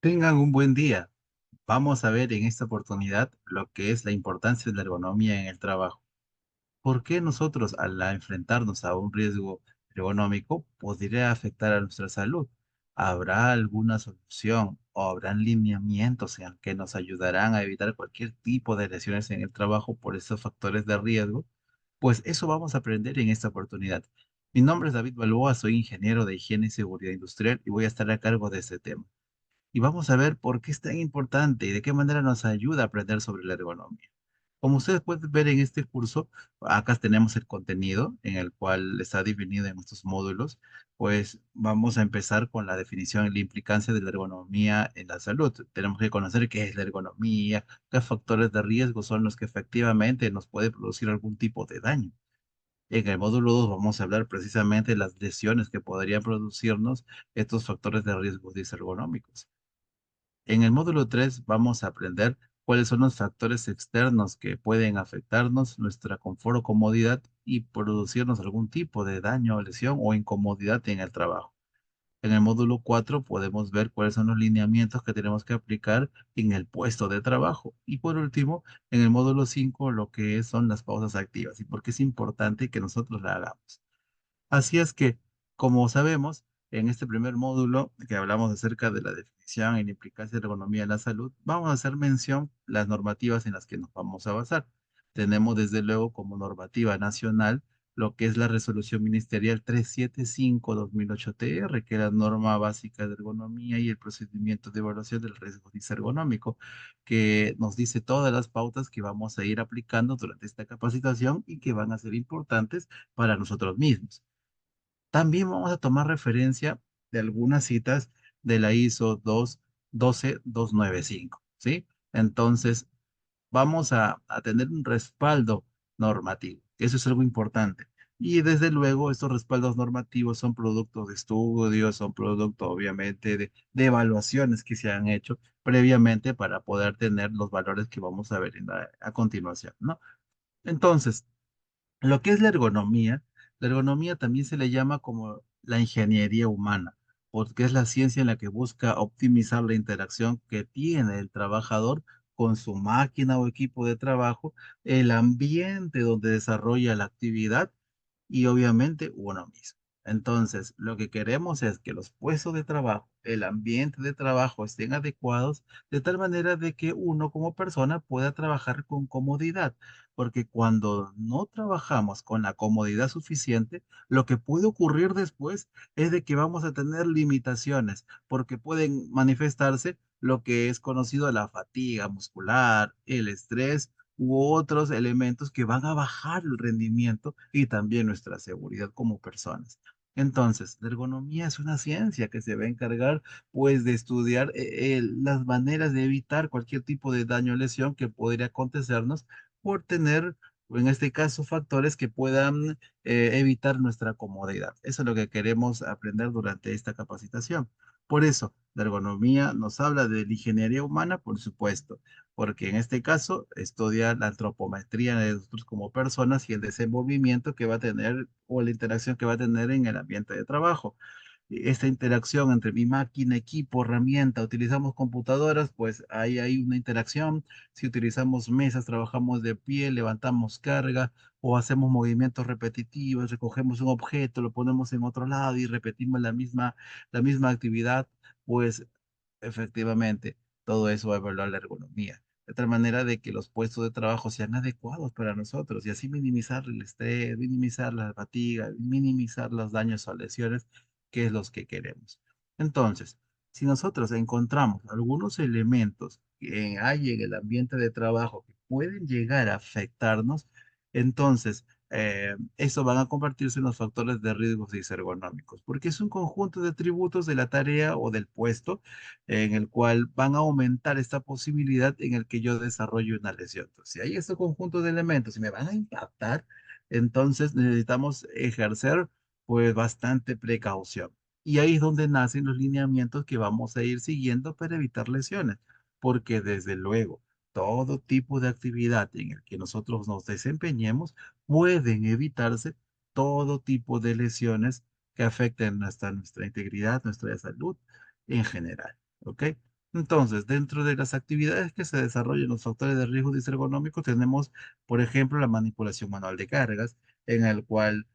Tengan un buen día. Vamos a ver en esta oportunidad lo que es la importancia de la ergonomía en el trabajo. ¿Por qué nosotros enfrentarnos a un riesgo ergonómico podría afectar a nuestra salud? ¿Habrá alguna solución o habrán lineamientos en que nos ayudarán a evitar cualquier tipo de lesiones en el trabajo por estos factores de riesgo? Pues eso vamos a aprender en esta oportunidad. Mi nombre es David Balboa, soy ingeniero de higiene y seguridad industrial y voy a estar a cargo de este tema y vamos a ver por qué es tan importante y de qué manera nos ayuda a aprender sobre la ergonomía. Como ustedes pueden ver en este curso, acá tenemos el contenido en el cual está definido en estos módulos, pues vamos a empezar con la definición y la implicancia de la ergonomía en la salud. Tenemos que conocer qué es la ergonomía, qué factores de riesgo son los que efectivamente nos puede producir algún tipo de daño. En el módulo 2 vamos a hablar precisamente de las lesiones que podrían producirnos estos factores de riesgo disergonómicos. En el módulo 3 vamos a aprender cuáles son los factores externos que pueden afectarnos nuestra confort o comodidad y producirnos algún tipo de daño, lesión o incomodidad en el trabajo. En el módulo 4 podemos ver cuáles son los lineamientos que tenemos que aplicar en el puesto de trabajo. Y por último, en el módulo 5 lo que son las pausas activas y por qué es importante que nosotros la hagamos. Así es que, como sabemos, en este primer módulo que hablamos acerca de la definición y la implicancia de la ergonomía en la salud, vamos a hacer mención las normativas en las que nos vamos a basar. Tenemos desde luego como normativa nacional lo que es la resolución ministerial 375/2008 TR, que es la norma básica de ergonomía y el procedimiento de evaluación del riesgo disergonómico, que nos dice todas las pautas que vamos a ir aplicando durante esta capacitación y que van a ser importantes para nosotros mismos. También vamos a tomar referencia de algunas citas de la ISO 12295, ¿sí? Entonces, vamos a tener un respaldo normativo. Eso es algo importante. Y desde luego, estos respaldos normativos son producto de estudios, son producto, obviamente, de evaluaciones que se han hecho previamente para poder tener los valores que vamos a ver a continuación, ¿no? Entonces, lo que es la ergonomía también se le llama como la ingeniería humana, porque es la ciencia en la que busca optimizar la interacción que tiene el trabajador con su máquina o equipo de trabajo, el ambiente donde desarrolla la actividad y obviamente uno mismo. Entonces, lo que queremos es que los puestos de trabajo, el ambiente de trabajo estén adecuados de tal manera de que uno como persona pueda trabajar con comodidad, porque cuando no trabajamos con la comodidad suficiente, lo que puede ocurrir después es de que vamos a tener limitaciones, porque pueden manifestarse lo que es conocido la fatiga muscular, el estrés u otros elementos que van a bajar el rendimiento y también nuestra seguridad como personas. Entonces, la ergonomía es una ciencia que se va a encargar, pues, de estudiar las maneras de evitar cualquier tipo de daño o lesión que podría acontecernos por tener, en este caso, factores que puedan evitar nuestra comodidad. Eso es lo que queremos aprender durante esta capacitación. Por eso, la ergonomía nos habla de la ingeniería humana, por supuesto, porque en este caso estudia la antropometría de nosotros como personas y el desenvolvimiento que va a tener o la interacción que va a tener en el ambiente de trabajo. Esta interacción entre mi máquina, equipo, herramienta, utilizamos computadoras, pues ahí hay una interacción. Si utilizamos mesas, trabajamos de pie, levantamos carga o hacemos movimientos repetitivos, recogemos un objeto, lo ponemos en otro lado y repetimos la misma actividad, pues efectivamente, todo eso va a evaluar la ergonomía, de tal manera de que los puestos de trabajo sean adecuados para nosotros y así minimizar el estrés, minimizar la fatiga, minimizar los daños o lesiones, que es los que queremos. Entonces, si nosotros encontramos algunos elementos que hay en el ambiente de trabajo que pueden llegar a afectarnos, entonces eso van a convertirse en los factores de riesgos disergonómicos, porque es un conjunto de atributos de la tarea o del puesto en el cual van a aumentar esta posibilidad en el que yo desarrolle una lesión. Entonces, si hay este conjunto de elementos y me van a impactar, entonces necesitamos ejercer pues bastante precaución. Y ahí es donde nacen los lineamientos que vamos a ir siguiendo para evitar lesiones, porque desde luego, todo tipo de actividad en el que nosotros nos desempeñemos pueden evitarse todo tipo de lesiones que afecten hasta nuestra integridad, nuestra salud en general. ¿Ok? Entonces, dentro de las actividades que se desarrollan los factores de riesgo disergonómico, tenemos, por ejemplo, la manipulación manual de cargas, en el cual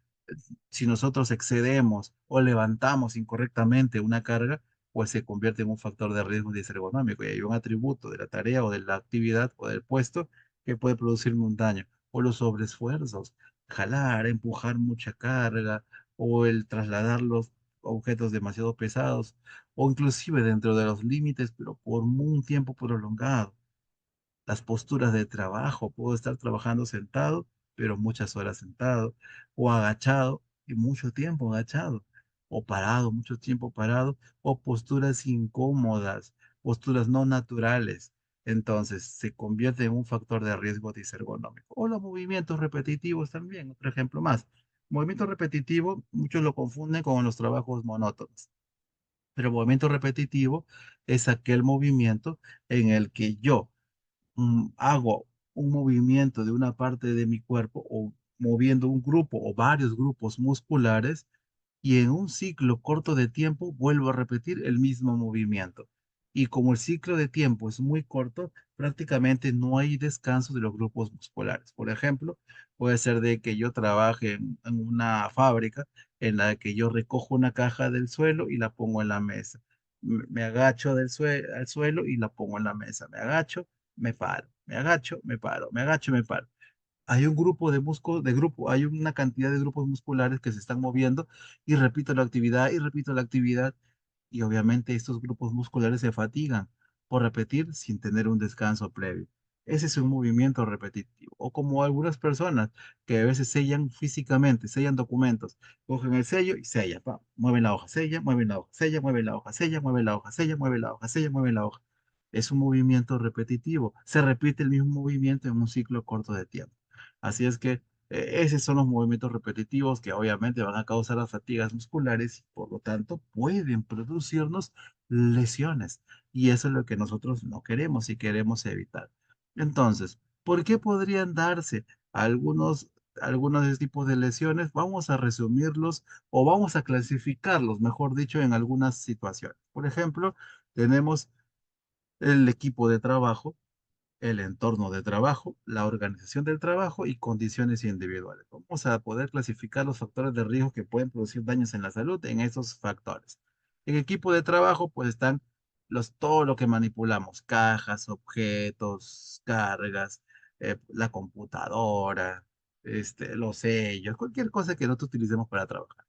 si nosotros excedemos o levantamos incorrectamente una carga, pues se convierte en un factor de riesgo disergonómico y hay un atributo de la tarea o de la actividad o del puesto que puede producirme un daño. O los sobreesfuerzos, jalar, empujar mucha carga o el trasladar los objetos demasiado pesados o inclusive dentro de los límites, pero por un tiempo prolongado. Las posturas de trabajo, puedo estar trabajando sentado, pero muchas horas sentado, o agachado y mucho tiempo agachado, o parado, mucho tiempo parado, o posturas incómodas, posturas no naturales. Entonces se convierte en un factor de riesgo disergonómico. O los movimientos repetitivos también, otro ejemplo más. Movimiento repetitivo, muchos lo confunden con los trabajos monótonos. Pero movimiento repetitivo es aquel movimiento en el que yo hago un movimiento de una parte de mi cuerpo o moviendo un grupo o varios grupos musculares y en un ciclo corto de tiempo vuelvo a repetir el mismo movimiento. Y como el ciclo de tiempo es muy corto, prácticamente no hay descanso de los grupos musculares. Por ejemplo, puede ser de que yo trabaje en una fábrica en la que yo recojo una caja del suelo y la pongo en la mesa. Me agacho al suelo y la pongo en la mesa. Me agacho, me paro. Me agacho, me paro. Me agacho, me paro. Hay un grupo de músculos, hay una cantidad de grupos musculares que se están moviendo y repito la actividad y repito la actividad y obviamente estos grupos musculares se fatigan por repetir sin tener un descanso previo. Ese es un movimiento repetitivo. O como algunas personas que a veces sellan físicamente, sellan documentos, cogen el sello y sellan, pa, mueven la hoja, sella, mueven la hoja, sella, mueven la hoja, sella, mueven la hoja, sella, mueven la hoja, sella, mueven la hoja. Es un movimiento repetitivo. Se repite el mismo movimiento en un ciclo corto de tiempo. Así es que esos son los movimientos repetitivos que obviamente van a causar las fatigas musculares y por lo tanto pueden producirnos lesiones. Y eso es lo que nosotros no queremos y queremos evitar. Entonces, ¿por qué podrían darse algunos de este tipo de lesiones? Vamos a resumirlos o vamos a clasificarlos, mejor dicho, en algunas situaciones. Por ejemplo, tenemos el equipo de trabajo, el entorno de trabajo, la organización del trabajo y condiciones individuales. Vamos a poder clasificar los factores de riesgo que pueden producir daños en la salud en esos factores. En equipo de trabajo, pues están todo lo que manipulamos, cajas, objetos, cargas, la computadora, los sellos, cualquier cosa que nosotros utilicemos para trabajar.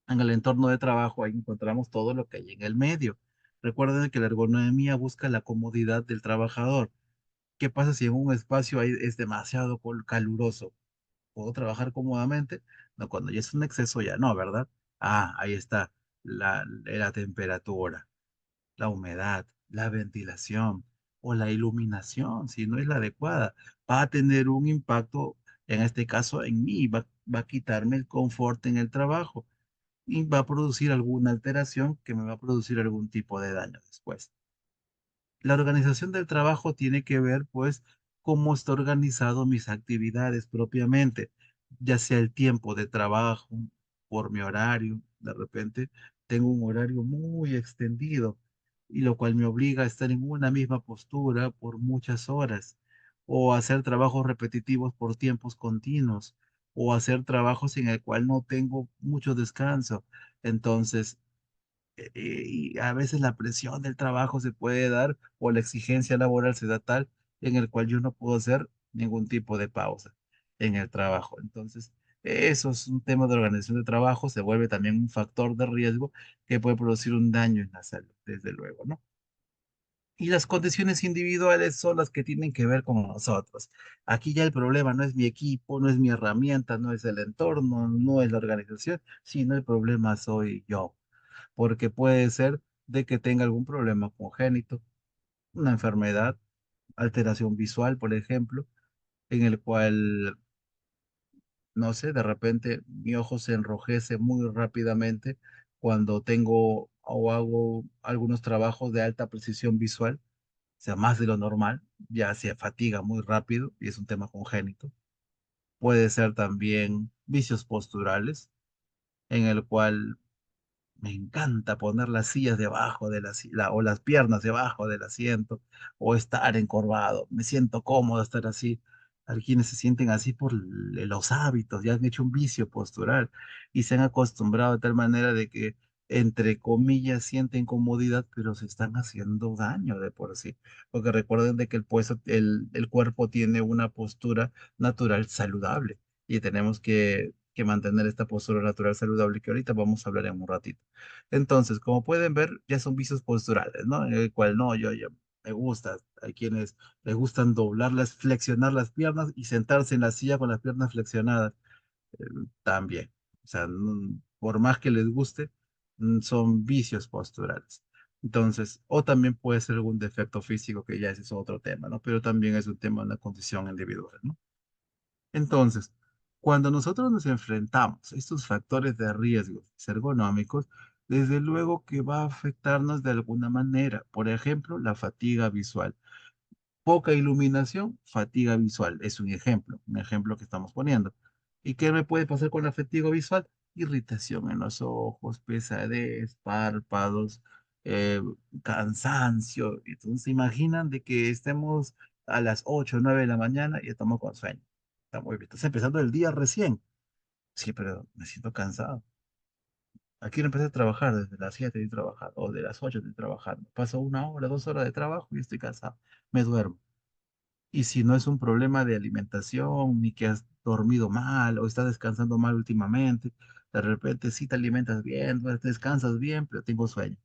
En el entorno de trabajo ahí encontramos todo lo que hay en el medio. Recuerden que la ergonomía busca la comodidad del trabajador. ¿Qué pasa si en un espacio es demasiado caluroso? ¿Puedo trabajar cómodamente? No, cuando ya es un exceso ya no, ¿verdad? Ah, ahí está la temperatura, la humedad, la ventilación o la iluminación, si no es la adecuada, va a tener un impacto, en este caso en mí, va a quitarme el confort en el trabajo y va a producir alguna alteración que me va a producir algún tipo de daño después. La organización del trabajo tiene que ver, pues, cómo está organizado mis actividades propiamente, ya sea el tiempo de trabajo, por mi horario. De repente tengo un horario muy extendido y lo cual me obliga a estar en una misma postura por muchas horas, o hacer trabajos repetitivos por tiempos continuos, o hacer trabajos en el cual no tengo mucho descanso. Entonces, y a veces la presión del trabajo se puede dar o la exigencia laboral se da tal en el cual yo no puedo hacer ningún tipo de pausa en el trabajo. Entonces, eso es un tema de organización de trabajo, se vuelve también un factor de riesgo que puede producir un daño en la salud, desde luego, ¿no? Y las condiciones individuales son las que tienen que ver con nosotros. Aquí ya el problema no es mi equipo, no es mi herramienta, no es el entorno, no es la organización, sino el problema soy yo porque puede ser de que tenga algún problema congénito, una enfermedad, alteración visual, por ejemplo, en el cual, no sé, de repente mi ojo se enrojece muy rápidamente cuando tengo o hago algunos trabajos de alta precisión visual, o sea, más de lo normal, ya se fatiga muy rápido y es un tema congénito. Puede ser también vicios posturales, en el cual Me encanta poner las sillas debajo de o las piernas debajo del asiento o estar encorvado. Me siento cómodo estar así. Hay quienes se sienten así por los hábitos, ya han hecho un vicio postural y se han acostumbrado de tal manera de que, entre comillas, sienten comodidad, pero se están haciendo daño de por sí. Porque recuerden de que el cuerpo tiene una postura natural saludable y tenemos que mantener esta postura natural saludable que ahorita vamos a hablar en un ratito. Entonces, como pueden ver, ya son vicios posturales, ¿no? En el cual no, yo me gusta. Hay quienes les gustan doblarlas, flexionar las piernas y sentarse en la silla con las piernas flexionadas eh, también. O sea, por más que les guste, son vicios posturales. Entonces, o también puede ser algún defecto físico, que ya ese es otro tema, ¿no? Pero también es un tema de una condición individual, ¿no? Entonces, cuando nosotros nos enfrentamos a estos factores de riesgo ergonómicos, desde luego que va a afectarnos de alguna manera. Por ejemplo, la fatiga visual. Poca iluminación, fatiga visual. Es un ejemplo que estamos poniendo. ¿Y qué me puede pasar con la fatiga visual? Irritación en los ojos, pesadez, párpados, eh, cansancio. Entonces, se imaginan de que estemos a las 8 o 9 de la mañana y estamos con sueño. Está muy bien. Estás empezando el día recién. Sí, pero me siento cansado. Aquí empecé a trabajar desde las 7 de trabajar o de las 8 de trabajar. Paso 1 hora, 2 horas de trabajo y estoy cansado. Me duermo. Y si no es un problema de alimentación, ni que has dormido mal o estás descansando mal últimamente, de repente sí te alimentas bien, pues, descansas bien, pero tengo sueño.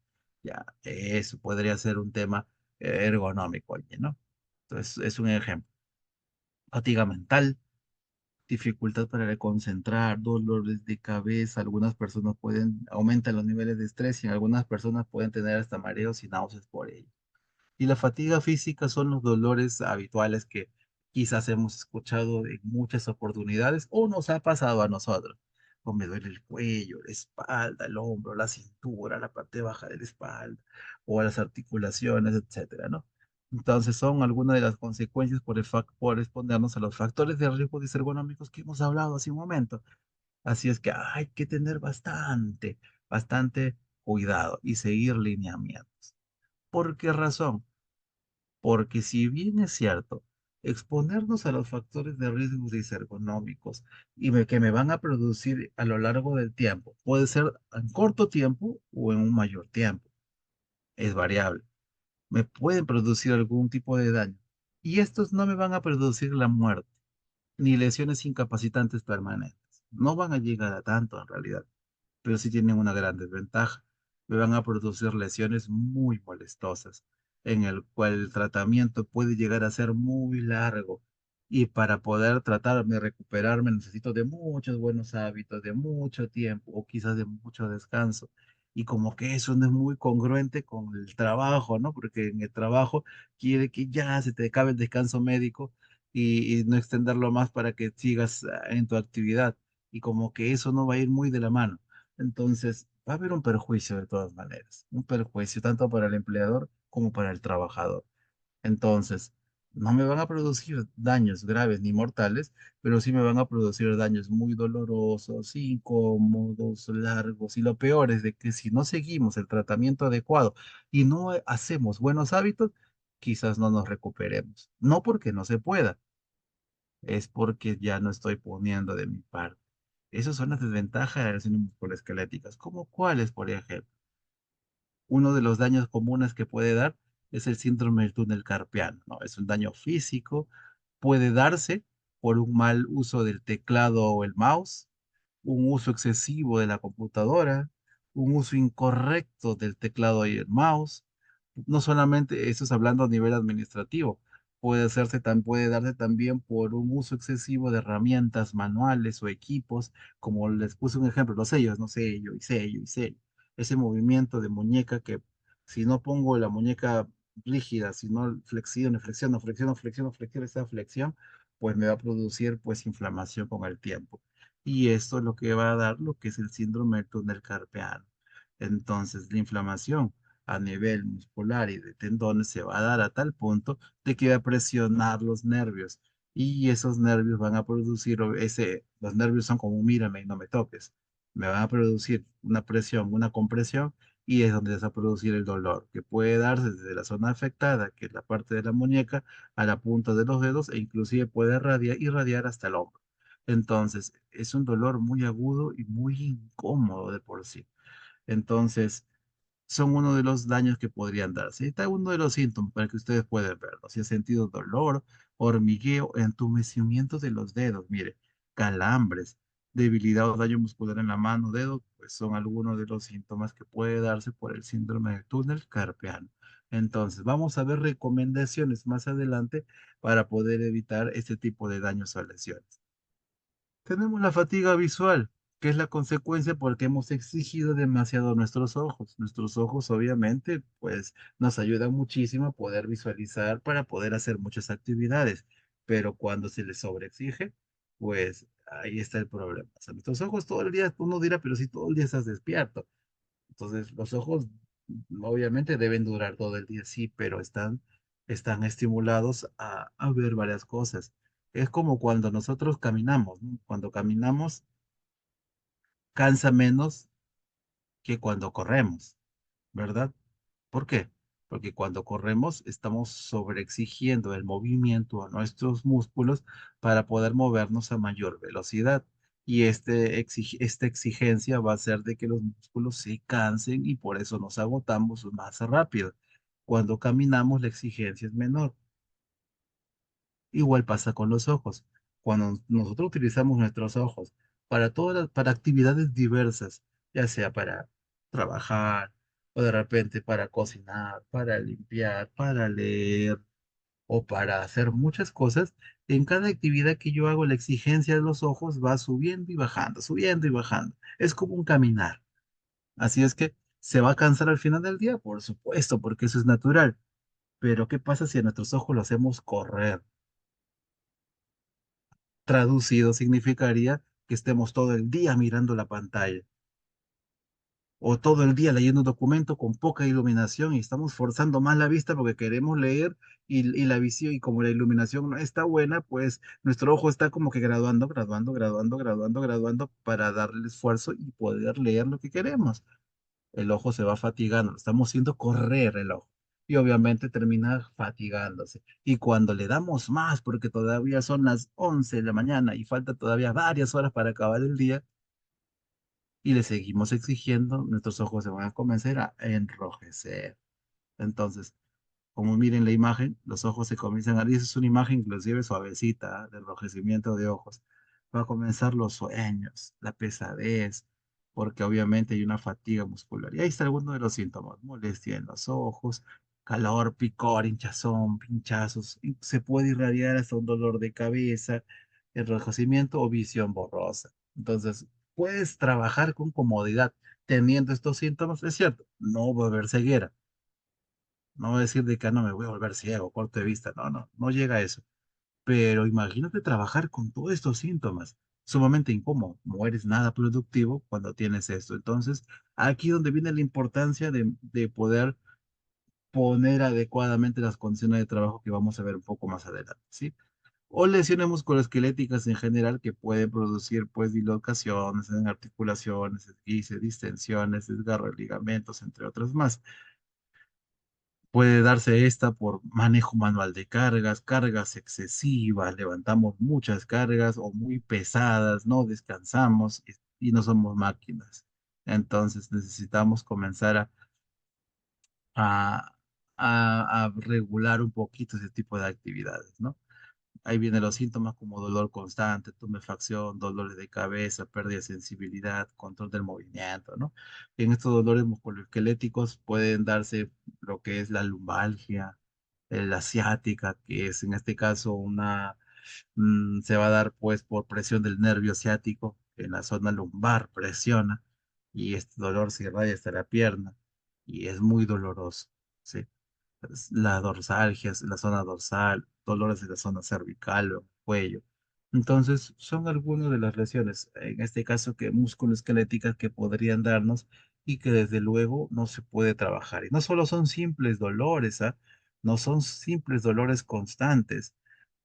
Ya, eso podría ser un tema ergonómico, oye, ¿no? Entonces, es un ejemplo. Fatiga mental, dificultad para concentrar, dolores de cabeza, algunas personas aumentan los niveles de estrés y en algunas personas pueden tener hasta mareos y náuseas por ello. Y la fatiga física son los dolores habituales que quizás hemos escuchado en muchas oportunidades o nos ha pasado a nosotros. O me duele el cuello, la espalda, el hombro, la cintura, la parte baja de la espalda, o las articulaciones, etcétera, ¿no? Entonces son algunas de las consecuencias por exponernos a los factores de riesgo ergonómicos que hemos hablado hace un momento. Así es que hay que tener bastante cuidado y seguir lineamientos. ¿Por qué razón? Porque si bien es cierto, exponernos a los factores de riesgo ergonómicos que me van a producir a lo largo del tiempo, puede ser en corto tiempo o en un mayor tiempo, es variable. Me pueden producir algún tipo de daño y estos no me van a producir la muerte ni lesiones incapacitantes permanentes. No van a llegar a tanto en realidad, pero sí tienen una gran desventaja. Me van a producir lesiones muy molestosas, en el cual el tratamiento puede llegar a ser muy largo. Y para poder tratarme, recuperarme, necesito de muchos buenos hábitos, de mucho tiempo o quizás de mucho descanso. Y como que eso no es muy congruente con el trabajo, ¿no? Porque en el trabajo quiere que ya se te acabe el descanso médico y no extenderlo más para que sigas en tu actividad. Y como que eso no va a ir muy de la mano. Entonces, va a haber un perjuicio de todas maneras, un perjuicio tanto para el empleador como para el trabajador. Entonces, no me van a producir daños graves ni mortales, pero sí me van a producir daños muy dolorosos, incómodos, largos. Y lo peor es de que si no seguimos el tratamiento adecuado y no hacemos buenos hábitos, quizás no nos recuperemos. No porque no se pueda, es porque ya no estoy poniendo de mi parte. Esas son las desventajas de las lesiones musculoesqueléticas. ¿Cómo cuáles, por ejemplo? Uno de los daños comunes que puede dar es el síndrome del túnel carpiano, ¿no? Es un daño físico, puede darse por un mal uso del teclado o el mouse, un uso excesivo de la computadora, un uso incorrecto del teclado y el mouse. No solamente eso es hablando a nivel administrativo, puede darse también por un uso excesivo de herramientas manuales o equipos, como les puse un ejemplo, los sellos, no sello y sello y sello. Ese movimiento de muñeca que si no pongo la muñeca rígida, si no flexiono, flexiono, flexiono, flexiono, flexiono, esa flexión, pues me va a producir pues inflamación con el tiempo. Y esto es lo que va a dar lo que es el síndrome del túnel carpiano. Entonces, la inflamación a nivel muscular y de tendones se va a dar a tal punto de que va a presionar los nervios. Y esos nervios van a producir los nervios son como un mírame y no me toques. me van a producir una presión, una compresión, y es donde se va a producir el dolor, que puede darse desde la zona afectada, que es la parte de la muñeca, a la punta de los dedos, e inclusive puede irradiar hasta el hombro. Entonces, es un dolor muy agudo y muy incómodo de por sí. Entonces, son uno de los daños que podrían darse. Está uno de los síntomas para que ustedes puedan verlo. Si ha sentido dolor, hormigueo, entumecimiento de los dedos, mire, calambres, debilidad o daño muscular en la mano, dedo, pues son algunos de los síntomas que puede darse por el síndrome del túnel carpiano. Entonces, vamos a ver recomendaciones más adelante para poder evitar este tipo de daños o lesiones. Tenemos la fatiga visual, que es la consecuencia porque hemos exigido demasiado a nuestros ojos. Nuestros ojos, obviamente, pues nos ayudan muchísimo a poder visualizar para poder hacer muchas actividades, pero cuando se les sobreexige, pues ahí está el problema. O sea, nuestros ojos todo el día, uno dirá, pero si todo el día estás despierto. Entonces, los ojos, obviamente, deben durar todo el día, sí, pero están estimulados a ver varias cosas. Es como cuando nosotros caminamos, ¿no? Cuando caminamos, cansa menos que cuando corremos, ¿verdad? ¿Por qué? Porque cuando corremos estamos sobreexigiendo el movimiento a nuestros músculos para poder movernos a mayor velocidad. Y esta exigencia va a hacer de que los músculos se cansen y por eso nos agotamos más rápido. Cuando caminamos, la exigencia es menor. Igual pasa con los ojos. Cuando nosotros utilizamos nuestros ojos para actividades diversas, ya sea para trabajar o de repente para cocinar, para limpiar, para leer o para hacer muchas cosas, en cada actividad que yo hago, la exigencia de los ojos va subiendo y bajando, subiendo y bajando. Es como un caminar. Así es que se va a cansar al final del día, por supuesto, porque eso es natural. Pero ¿qué pasa si a nuestros ojos lo hacemos correr? Traducido significaría que estemos todo el día mirando la pantalla o todo el día leyendo un documento con poca iluminación y estamos forzando más la vista porque queremos leer y la visión y como la iluminación no está buena, pues nuestro ojo está como que graduando, graduando, graduando, graduando, graduando para darle esfuerzo y poder leer lo que queremos. El ojo se va fatigando, lo estamos haciendo correr el ojo y obviamente termina fatigándose. Y cuando le damos más, porque todavía son las 11 de la mañana y falta todavía varias horas para acabar el día, y le seguimos exigiendo, nuestros ojos se van a comenzar a enrojecer. Entonces, como miren la imagen, los ojos se comienzan a abrir. Esa es una imagen inclusive suavecita, de enrojecimiento de ojos. Va a comenzar los sueños, la pesadez, porque obviamente hay una fatiga muscular. Y ahí está alguno de los síntomas: molestia en los ojos, calor, picor, hinchazón, pinchazos. Y se puede irradiar hasta un dolor de cabeza, enrojecimiento o visión borrosa. Entonces, puedes trabajar con comodidad teniendo estos síntomas. Es cierto, no va a haber ceguera, no voy a decir de que no me voy a volver ciego, corto de vista. No, no, no llega a eso. Pero imagínate trabajar con todos estos síntomas. Sumamente incómodo. No eres nada productivo cuando tienes esto. Entonces, aquí donde viene la importancia de poder poner adecuadamente las condiciones de trabajo que vamos a ver un poco más adelante, ¿sí? O lesiones musculoesqueléticas en general que pueden producir pues dislocaciones en articulaciones, esguinces, distensiones, desgarro de ligamentos, entre otras más. Puede darse esta por manejo manual de cargas, cargas excesivas, levantamos muchas cargas o muy pesadas, no descansamos y no somos máquinas. Entonces necesitamos comenzar a, a regular un poquito ese tipo de actividades, ¿no? Ahí vienen los síntomas como dolor constante, tumefacción, dolores de cabeza, pérdida de sensibilidad, control del movimiento, ¿no? En estos dolores musculoesqueléticos pueden darse lo que es la lumbalgia, la ciática, que es en este caso se va a dar pues por presión del nervio ciático, en la zona lumbar presiona y este dolor se irradia hasta la pierna y es muy doloroso, ¿sí? La dorsalgia, la zona dorsal, dolores de la zona cervical o cuello. Entonces, son algunas de las lesiones, en este caso que musculoesqueléticas que podrían darnos y que desde luego no se puede trabajar. Y no solo son simples dolores, ¿ah? No son simples dolores constantes.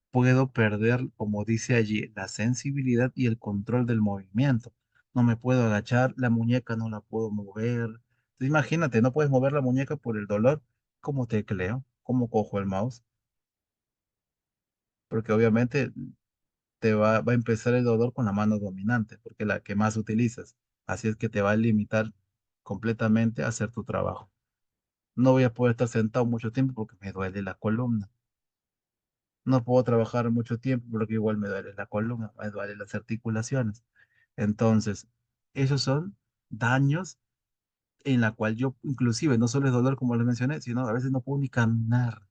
Puedo perder, como dice allí, la sensibilidad y el control del movimiento. no me puedo agachar, la muñeca no la puedo mover. Entonces, imagínate, no puedes mover la muñeca por el dolor. ¿Cómo tecleo? ¿Cómo cojo el mouse? Porque obviamente va a empezar el dolor con la mano dominante, porque es la que más utilizas. Así es que te va a limitar completamente a hacer tu trabajo. No voy a poder estar sentado mucho tiempo porque me duele la columna. No puedo trabajar mucho tiempo porque igual me duele la columna, me duelen las articulaciones. Entonces, esos son daños en la cual yo, inclusive, no solo es dolor como les mencioné, sino a veces no puedo ni caminar.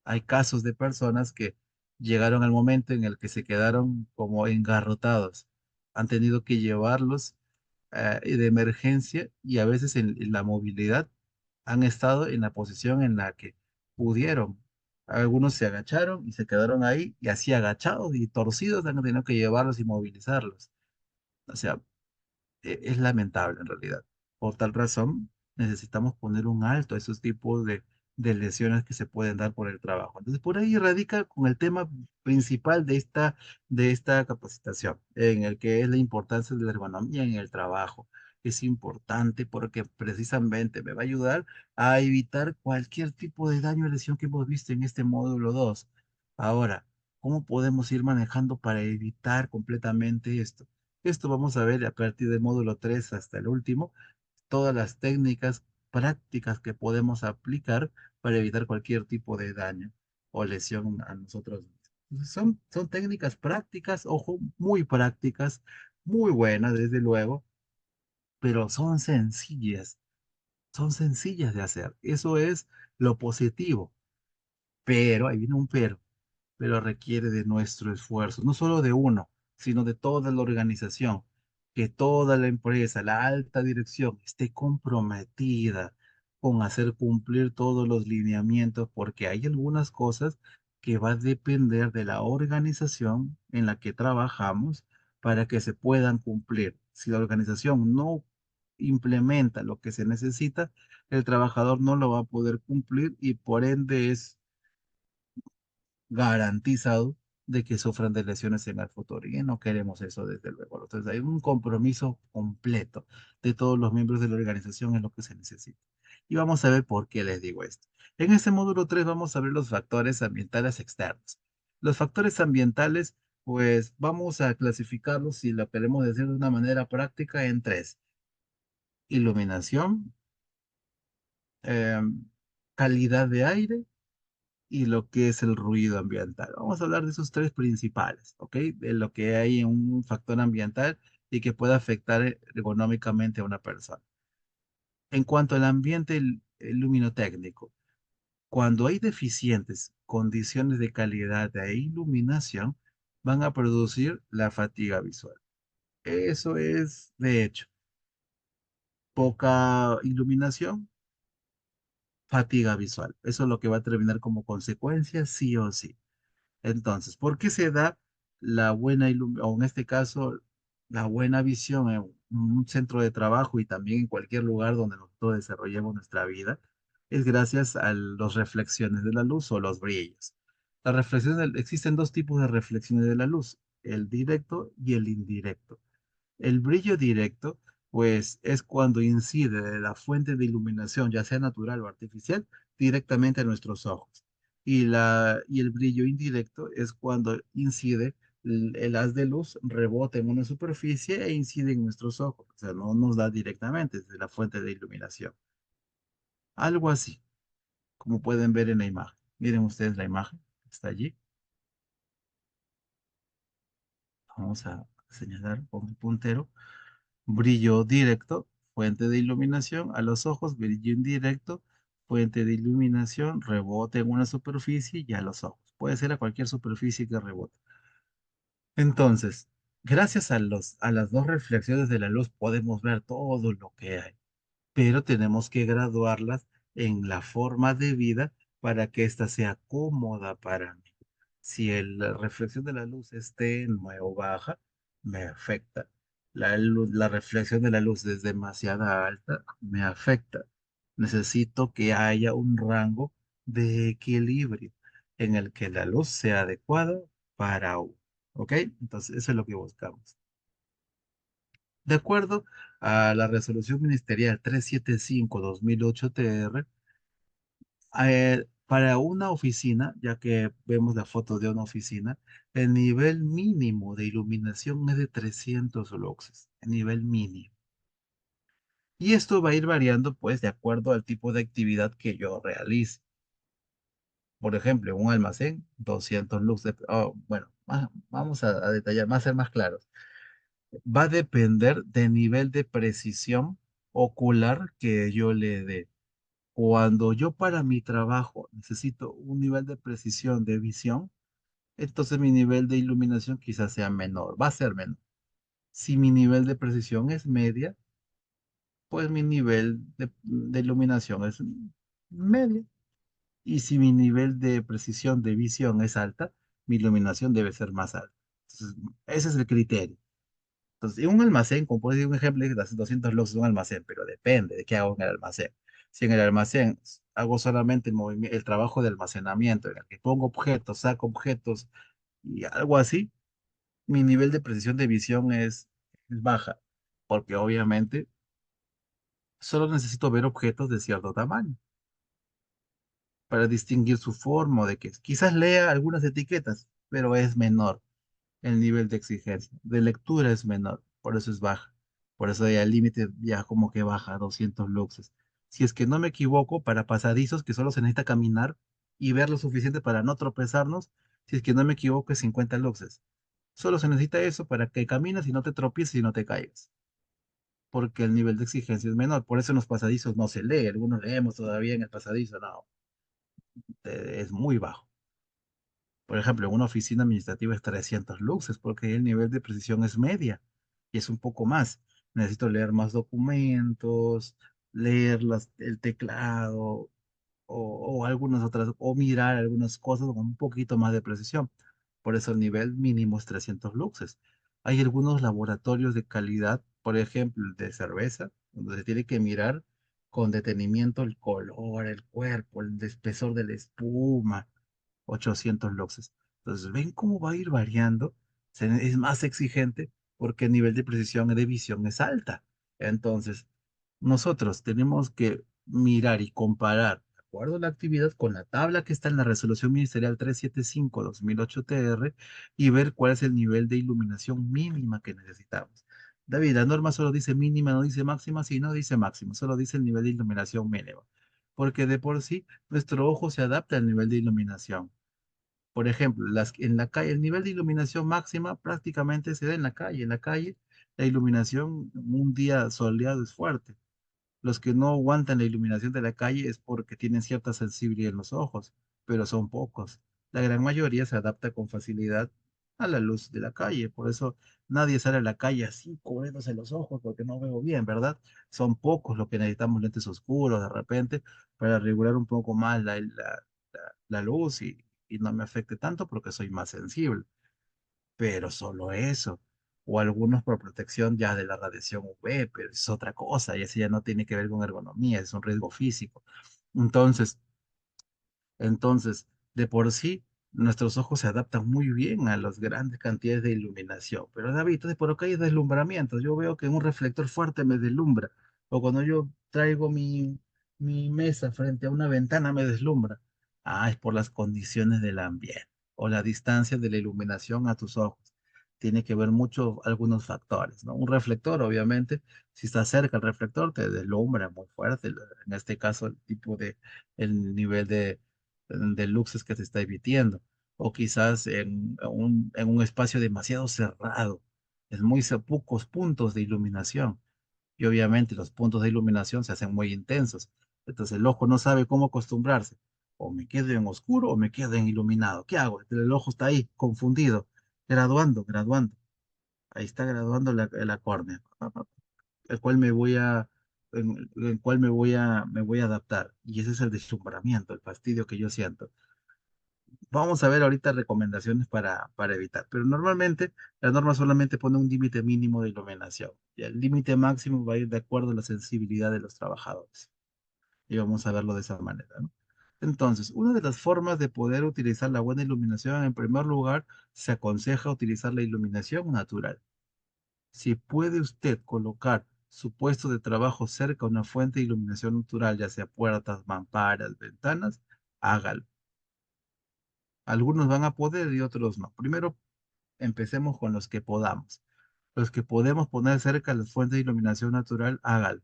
Hay casos de personas que llegaron al momento en el que se quedaron como engarrotados. Han tenido que llevarlos de emergencia y a veces en la movilidad han estado en la posición en la que pudieron. Algunos se agacharon y se quedaron ahí y así agachados y torcidos han tenido que llevarlos y movilizarlos. O sea, es lamentable en realidad. Por tal razón, necesitamos poner un alto a esos tipos de lesiones que se pueden dar por el trabajo. Entonces, por ahí radica con el tema principal de esta capacitación, en el que es la importancia de la ergonomía en el trabajo. Es importante porque precisamente me va a ayudar a evitar cualquier tipo de daño o lesión que hemos visto en este módulo 2. Ahora, ¿cómo podemos ir manejando para evitar completamente esto? Esto vamos a ver a partir del módulo 3 hasta el último, todas las técnicas prácticas que podemos aplicar para evitar cualquier tipo de daño o lesión a nosotros mismos. Entonces, son técnicas prácticas, ojo, muy prácticas, muy buenas, desde luego, pero son sencillas de hacer. Eso es lo positivo, pero ahí viene un pero requiere de nuestro esfuerzo, no solo de uno, sino de toda la organización, que toda la empresa, la alta dirección, esté comprometida con hacer cumplir todos los lineamientos, porque hay algunas cosas que va a depender de la organización en la que trabajamos para que se puedan cumplir. Si la organización no implementa lo que se necesita, el trabajador no lo va a poder cumplir y por ende es garantizado de que sufran de lesiones en el futuro. Y no queremos eso, desde luego. Entonces, hay un compromiso completo de todos los miembros de la organización en lo que se necesita. Y vamos a ver por qué les digo esto. En este módulo 3 vamos a ver los factores ambientales externos. Los factores ambientales, pues vamos a clasificarlos, si lo queremos decir de una manera práctica, en tres: iluminación, calidad de aire y lo que es el ruido ambiental. Vamos a hablar de esos tres principales, ¿ok? De lo que hay en un factor ambiental y que puede afectar ergonómicamente a una persona. En cuanto al ambiente el luminotécnico, cuando hay deficientes condiciones de calidad de iluminación, van a producir la fatiga visual. Eso es, de hecho, poca iluminación, fatiga visual. Eso es lo que va a terminar como consecuencia, sí o sí. Entonces, ¿por qué se da la buena iluminación, o en este caso, la buena visión en un centro de trabajo y también en cualquier lugar donde nosotros desarrollemos nuestra vida? Es gracias a las reflexiones de la luz o los brillos. Existen dos tipos de reflexiones de la luz, el directo y el indirecto. El brillo directo, pues, es cuando incide de la fuente de iluminación, ya sea natural o artificial, directamente a nuestros ojos. Y el brillo indirecto es cuando incide el haz de luz, rebota en una superficie e incide en nuestros ojos. O sea, no nos da directamente desde la fuente de iluminación. Algo así, como pueden ver en la imagen. Miren ustedes la imagen, está allí. Vamos a señalar con el puntero. Brillo directo, fuente de iluminación a los ojos; brillo indirecto, fuente de iluminación, rebote en una superficie y a los ojos. Puede ser a cualquier superficie que rebote. Entonces, gracias a las dos reflexiones de la luz podemos ver todo lo que hay, pero tenemos que graduarlas en la forma de vida para que ésta sea cómoda para mí. Si la reflexión de la luz es tenue o baja, me afecta. La reflexión de la luz es demasiada alta, me afecta. Necesito que haya un rango de equilibrio en el que la luz sea adecuada para uno. ¿Ok? Entonces, eso es lo que buscamos. De acuerdo a la resolución ministerial 375/2008 TR, para una oficina, ya que vemos la foto de una oficina, el nivel mínimo de iluminación es de 300 luxes, el nivel mínimo. Y esto va a ir variando, pues, de acuerdo al tipo de actividad que yo realice. Por ejemplo, en un almacén, 200 luxes. Bueno, vamos a detallar, más a ser más claros. Va a depender del nivel de precisión ocular que yo le dé. Cuando yo para mi trabajo necesito un nivel de precisión de visión, entonces mi nivel de iluminación quizás sea menor, va a ser menor. Si mi nivel de precisión es media, pues mi nivel de iluminación es media. Y si mi nivel de precisión de visión es alta, mi iluminación debe ser más alta. Entonces, ese es el criterio. Entonces, en un almacén, como puedes decir un ejemplo, de 200 lux es un almacén, pero depende de qué hago en el almacén. Si en el almacén hago solamente el trabajo de almacenamiento, en el que pongo objetos, saco objetos y algo así, mi nivel de precisión de visión es baja, porque obviamente solo necesito ver objetos de cierto tamaño para distinguir su forma o de que quizás lea algunas etiquetas, pero es menor el nivel de exigencia. De lectura es menor, por eso es baja. Por eso ya el límite ya como que baja a 200 luxes. Si es que no me equivoco, para pasadizos que solo se necesita caminar y ver lo suficiente para no tropezarnos, si es que no me equivoco es 50 luxes. Solo se necesita eso para que camines y no te tropieces y no te caigas, porque el nivel de exigencia es menor. Por eso en los pasadizos no se lee, algunos leemos todavía en el pasadizo, no, es muy bajo. Por ejemplo, en una oficina administrativa es 300 luxes porque ahí el nivel de precisión es media y es un poco más. Necesito leer más documentos, leer el teclado o algunas otras, o mirar algunas cosas con un poquito más de precisión. Por eso el nivel mínimo es 300 luxes. Hay algunos laboratorios de calidad, por ejemplo, el de cerveza, donde se tiene que mirar con detenimiento el color, el cuerpo, el espesor de la espuma, 800 luxes. Entonces, ven cómo va a ir variando. Es más exigente porque el nivel de precisión de visión es alta. Entonces, nosotros tenemos que mirar y comparar, de acuerdo a la actividad, con la tabla que está en la resolución ministerial 375/2008 TR y ver cuál es el nivel de iluminación mínima que necesitamos. David, la norma solo dice mínima, no dice máxima, sí, no dice máxima, solo dice el nivel de iluminación mínima, porque de por sí nuestro ojo se adapta al nivel de iluminación. Por ejemplo, en la calle, el nivel de iluminación máxima prácticamente se da en la calle. En la calle, la iluminación en un día soleado es fuerte. Los que no aguantan la iluminación de la calle es porque tienen cierta sensibilidad en los ojos, pero son pocos. La gran mayoría se adapta con facilidad a la luz de la calle. Por eso nadie sale a la calle así, cubriéndose los ojos porque no veo bien, ¿verdad? Son pocos los que necesitamos lentes oscuros de repente para regular un poco más la luz y no me afecte tanto porque soy más sensible, pero solo eso. O algunos por protección ya de la radiación UV, pero es otra cosa, y eso ya no tiene que ver con ergonomía, es un riesgo físico. Entonces, entonces, de por sí, nuestros ojos se adaptan muy bien a las grandes cantidades de iluminación. Pero David, entonces por acá hay deslumbramientos. Yo veo que un reflector fuerte me deslumbra. O cuando yo traigo mi mesa frente a una ventana me deslumbra. Ah, es por las condiciones del ambiente o la distancia de la iluminación a tus ojos. Tiene que ver mucho algunos factores, ¿no? Un reflector, obviamente, si está cerca el reflector, te deslumbra muy fuerte. En este caso, el nivel de luxes que se está emitiendo, o quizás en un espacio demasiado cerrado, es pocos puntos de iluminación, y obviamente los puntos de iluminación se hacen muy intensos, entonces el ojo no sabe cómo acostumbrarse, o me quedo en oscuro o me quedo en iluminado, ¿qué hago? El ojo está ahí, confundido, graduando, ahí está graduando la córnea, el cual el cual me voy a adaptar, y ese es el deslumbramiento, el fastidio que yo siento. Vamos a ver ahorita recomendaciones para evitar, pero normalmente la norma solamente pone un límite mínimo de iluminación y el límite máximo va a ir de acuerdo a la sensibilidad de los trabajadores. Y vamos a verlo de esa manera, ¿no? Entonces, una de las formas de poder utilizar la buena iluminación, en primer lugar, se aconseja utilizar la iluminación natural. Si puede usted colocar su puesto de trabajo cerca de una fuente de iluminación natural, ya sea puertas, mamparas, ventanas, hágalo. Algunos van a poder y otros no. Primero, empecemos con los que podamos. Los que podemos poner cerca las fuentes de iluminación natural, hágalo,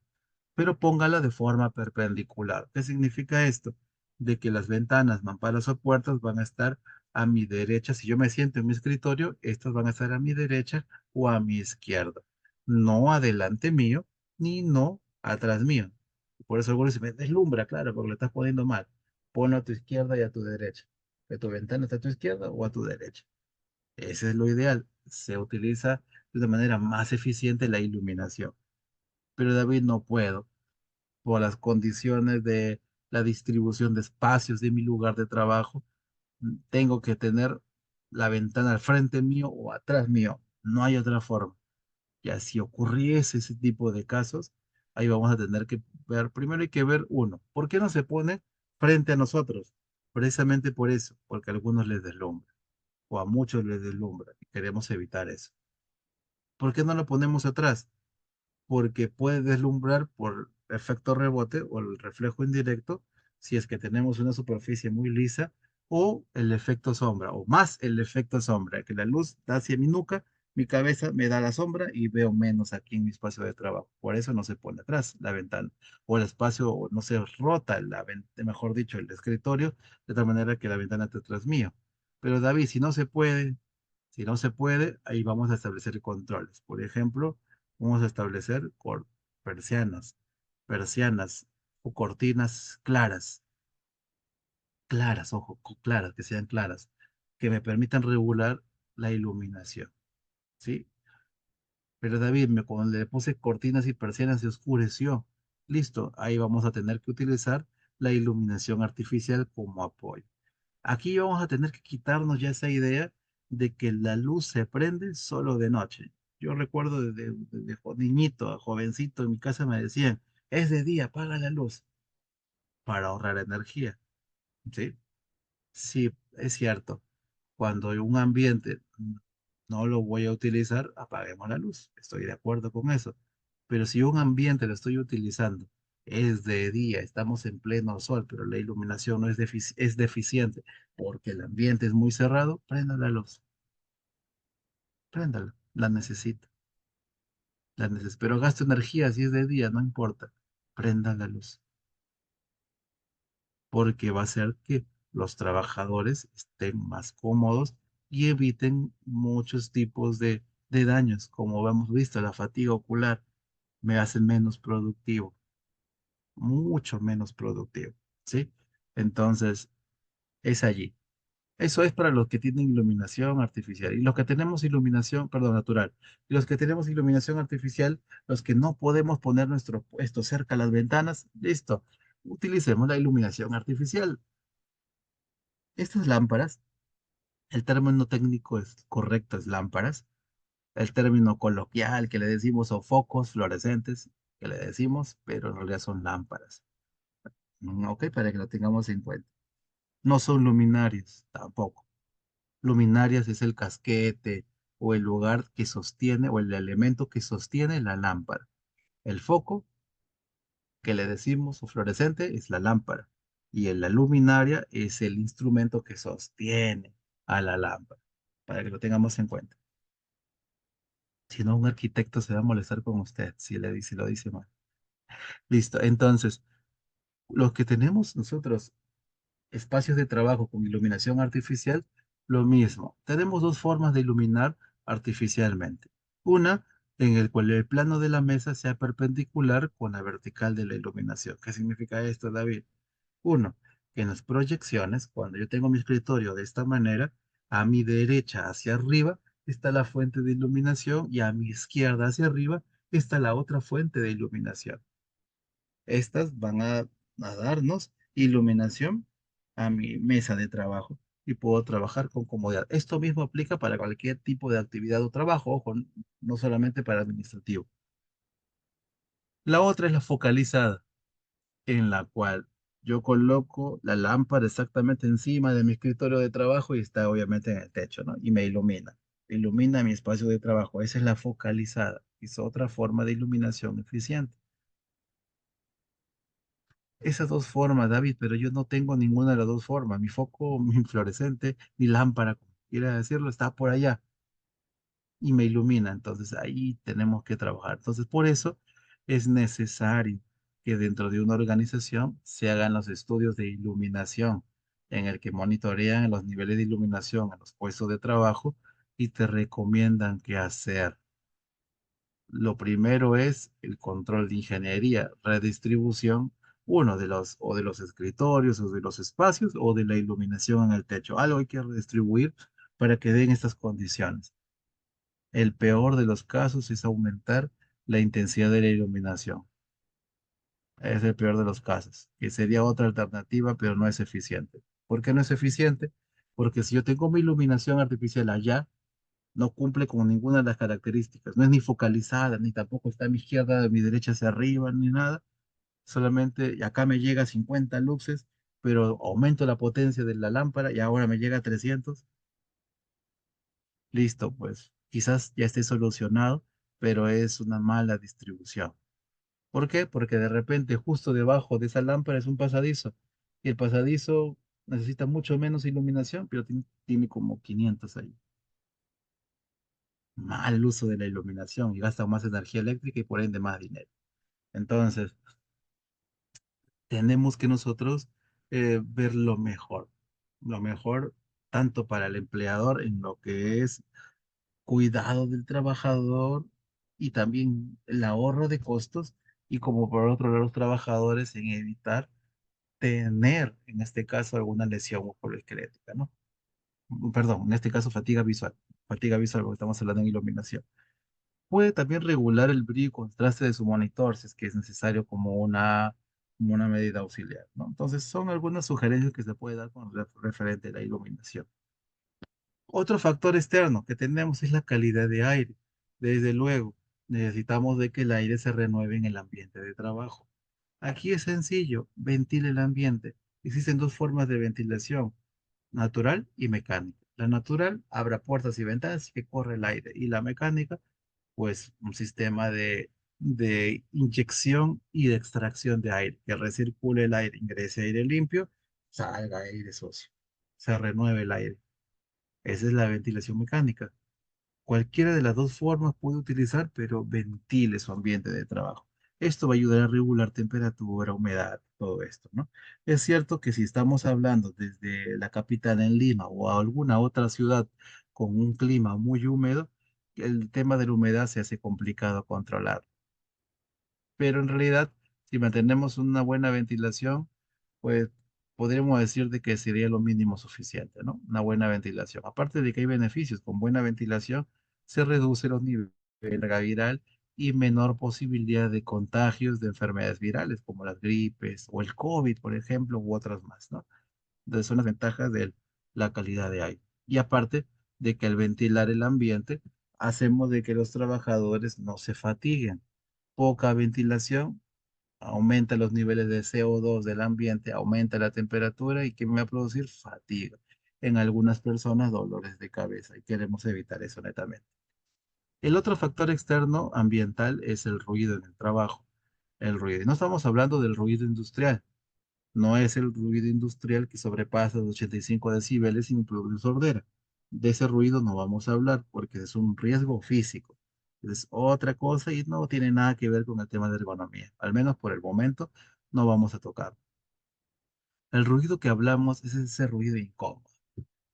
pero póngala de forma perpendicular. ¿Qué significa esto? De que las ventanas, mamparas o puertas van a estar a mi derecha. Si yo me siento en mi escritorio, estas van a estar a mi derecha o a mi izquierda. No adelante mío, ni no atrás mío. Por eso algunos dicen, me deslumbra, claro, porque lo estás poniendo mal. Ponlo a tu izquierda y a tu derecha. Que tu ventana está a tu izquierda o a tu derecha. Ese es lo ideal. Se utiliza de una manera más eficiente la iluminación. Pero David, no puedo por las condiciones de la distribución de espacios de mi lugar de trabajo. Tengo que tener la ventana al frente mío o atrás mío. No hay otra forma. Ya si ocurriese ese tipo de casos, ahí vamos a tener que ver, primero hay que ver uno, ¿por qué no se pone frente a nosotros? Precisamente por eso, porque a algunos les deslumbra o a muchos les deslumbra y queremos evitar eso. ¿Por qué no lo ponemos atrás? Porque puede deslumbrar por efecto rebote o el reflejo indirecto si es que tenemos una superficie muy lisa o el efecto sombra o más el efecto sombra, que la luz da hacia mi nuca, mi cabeza me da la sombra y veo menos aquí en mi espacio de trabajo. Por eso no se pone atrás la ventana o el espacio o no se rota mejor dicho, el escritorio de tal manera que la ventana esté atrás mío. Pero David, si no se puede, ahí vamos a establecer controles. Por ejemplo, vamos a establecer persianas, persianas o cortinas claras, claras, ojo, claras, que sean claras, que me permitan regular la iluminación, ¿sí? Pero David, cuando le puse cortinas y persianas se oscureció. Listo, ahí vamos a tener que utilizar la iluminación artificial como apoyo. Aquí vamos a tener que quitarnos ya esa idea de que la luz se prende solo de noche. Yo recuerdo desde niñito, jovencito, en mi casa me decían, es de día, apaga la luz para ahorrar energía. ¿Sí? Sí, es cierto. Cuando un ambiente no lo voy a utilizar, apaguemos la luz. Estoy de acuerdo con eso. Pero si un ambiente lo estoy utilizando, es de día, estamos en pleno sol, pero la iluminación no es, es deficiente porque el ambiente es muy cerrado, prenda la luz, préndala, la necesita, pero gasto energía si es de día, no importa, prenda la luz, porque va a hacer que los trabajadores estén más cómodos y eviten muchos tipos de daños, como hemos visto, la fatiga ocular me hace menos productivo, mucho menos productivo, ¿sí? Entonces, es allí. Eso es para los que tienen iluminación artificial. Y los que tenemos iluminación, perdón, natural. Y los que tenemos iluminación artificial, los que no podemos poner nuestro puesto cerca a las ventanas, listo. Utilicemos la iluminación artificial. Estas lámparas, el término técnico es correcto, es lámparas. El término coloquial que le decimos son focos fluorescentes, que le decimos, pero en realidad son lámparas. Ok, para que lo tengamos en cuenta. No son luminarias, tampoco. Luminarias es el casquete o el lugar que sostiene o el elemento que sostiene la lámpara. El foco que le decimos o fluorescente es la lámpara y la luminaria es el instrumento que sostiene a la lámpara, para que lo tengamos en cuenta. Si no, un arquitecto se va a molestar con usted si le dice, lo dice mal. Listo, entonces, los que tenemos nosotros espacios de trabajo con iluminación artificial, lo mismo. Tenemos dos formas de iluminar artificialmente. Una, en el cual el plano de la mesa sea perpendicular con la vertical de la iluminación. ¿Qué significa esto, David? Uno, que en las proyecciones, cuando yo tengo mi escritorio de esta manera, a mi derecha hacia arriba está la fuente de iluminación y a mi izquierda hacia arriba está la otra fuente de iluminación. Estas van a darnos iluminación a mi mesa de trabajo y puedo trabajar con comodidad. Esto mismo aplica para cualquier tipo de actividad o trabajo, ojo, no solamente para administrativo. La otra es la focalizada, en la cual yo coloco la lámpara exactamente encima de mi escritorio de trabajo y está obviamente en el techo, ¿no? Y me ilumina. ilumina mi espacio de trabajo. Esa es la focalizada. Es otra forma de iluminación eficiente. Esas dos formas, David, pero yo no tengo ninguna de las dos formas. Mi foco, mi fluorescente, mi lámpara, como quiera decirlo, está por allá y me ilumina. Entonces ahí tenemos que trabajar. Entonces por eso es necesario que dentro de una organización se hagan los estudios de iluminación en el que monitorean los niveles de iluminación en los puestos de trabajo y te recomiendan qué hacer. Lo primero es el control de ingeniería, redistribución, uno de los, o de los escritorios, o de los espacios, o de la iluminación en el techo. Algo hay que redistribuir para que den estas condiciones. El peor de los casos es aumentar la intensidad de la iluminación. Es el peor de los casos, que sería otra alternativa, pero no es eficiente. ¿Por qué no es eficiente? Porque si yo tengo mi iluminación artificial allá, no cumple con ninguna de las características. No es ni focalizada, ni tampoco está a mi izquierda, a mi derecha hacia arriba, ni nada. Solamente y acá me llega a 50 luxes, pero aumento la potencia de la lámpara y ahora me llega a 300. Listo, pues quizás ya esté solucionado, pero es una mala distribución. ¿Por qué? Porque de repente justo debajo de esa lámpara es un pasadizo y el pasadizo necesita mucho menos iluminación, pero tiene como 500 ahí. Mal uso de la iluminación y gasta más energía eléctrica y por ende más dinero. Entonces, tenemos que nosotros ver lo mejor tanto para el empleador en lo que es cuidado del trabajador y también el ahorro de costos y como por otro lado los trabajadores en evitar tener, en este caso, alguna lesión musculoesquelética, ¿no? Perdón, en este caso fatiga visual porque estamos hablando de iluminación. Puede también regular el brillo y contraste de su monitor si es que es necesario como una medida auxiliar, ¿no? Entonces, son algunas sugerencias que se puede dar con referente a la iluminación. Otro factor externo que tenemos es la calidad de aire. Desde luego, necesitamos de que el aire se renueve en el ambiente de trabajo. Aquí es sencillo, ventile el ambiente. Existen dos formas de ventilación, natural y mecánica. La natural abre puertas y ventanas y que corre el aire. Y la mecánica pues un sistema de inyección y de extracción de aire, que recircule el aire, ingrese aire limpio, salga aire sucio, se renueve el aire. Esa es la ventilación mecánica. Cualquiera de las dos formas puede utilizar, pero ventile su ambiente de trabajo. Esto va a ayudar a regular temperatura, humedad, todo esto, ¿no? Es cierto que si estamos hablando desde la capital en Lima o a alguna otra ciudad con un clima muy húmedo, el tema de la humedad se hace complicado controlar, pero en realidad, si mantenemos una buena ventilación, pues podríamos decir de que sería lo mínimo suficiente, ¿no? Una buena ventilación. Aparte de que hay beneficios, con buena ventilación se reduce los niveles de carga viral y menor posibilidad de contagios de enfermedades virales como las gripes o el COVID, por ejemplo, u otras más, ¿no? Entonces son las ventajas de la calidad de aire. Y aparte de que al ventilar el ambiente, hacemos de que los trabajadores no se fatiguen. Poca ventilación aumenta los niveles de CO2 del ambiente, aumenta la temperatura y que me va a producir fatiga. En algunas personas, dolores de cabeza y queremos evitar eso netamente. El otro factor externo ambiental es el ruido en el trabajo. El ruido. Y no estamos hablando del ruido industrial. No es el ruido industrial que sobrepasa los 85 decibeles y me produce sordera. De ese ruido no vamos a hablar porque es un riesgo físico. Es otra cosa y no tiene nada que ver con el tema de ergonomía. Al menos por el momento no vamos a tocar. El ruido que hablamos es ese ruido incómodo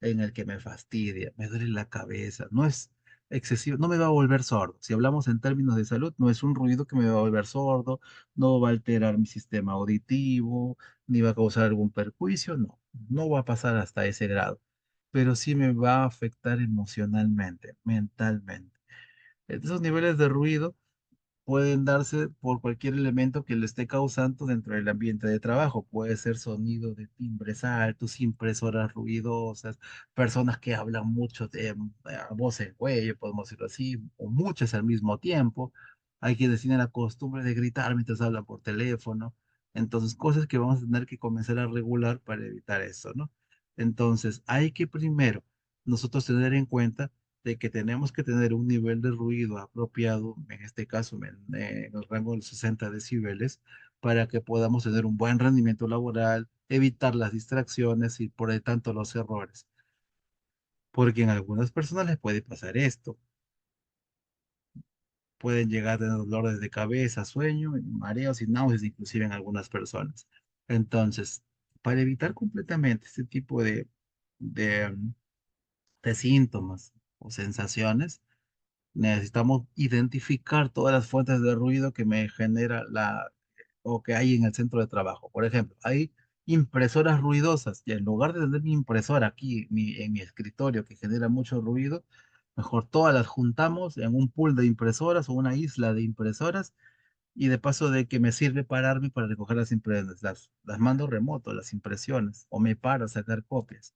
en el que me fastidia, me duele la cabeza, no es excesivo, no me va a volver sordo. Si hablamos en términos de salud, no es un ruido que me va a volver sordo, no va a alterar mi sistema auditivo, ni va a causar algún perjuicio, no, no va a pasar hasta ese grado, pero sí me va a afectar emocionalmente, mentalmente. Esos niveles de ruido pueden darse por cualquier elemento que le esté causando dentro del ambiente de trabajo. Puede ser sonido de timbres altos, impresoras ruidosas, personas que hablan mucho de a voz en cuello, podemos decirlo así, o muchas al mismo tiempo. Hay quienes tienen la costumbre de gritar mientras hablan por teléfono. Entonces, cosas que vamos a tener que comenzar a regular para evitar eso, ¿no? Entonces, hay que primero nosotros tener en cuenta de que tenemos que tener un nivel de ruido apropiado, en este caso en el rango de los 60 decibeles, para que podamos tener un buen rendimiento laboral, evitar las distracciones y por lo tanto los errores. Porque en algunas personas les puede pasar esto. Pueden llegar a tener dolores de cabeza, sueño, mareos y náuseas, inclusive en algunas personas. Entonces, para evitar completamente este tipo de, de síntomas o sensaciones, necesitamos identificar todas las fuentes de ruido que me genera o que hay en el centro de trabajo. Por ejemplo, hay impresoras ruidosas y en lugar de tener mi impresora aquí en mi escritorio que genera mucho ruido, mejor todas las juntamos en un pool de impresoras o una isla de impresoras y de paso de que me sirve pararme para recoger las impresiones, las mando remoto, las impresiones, o me paro a sacar copias.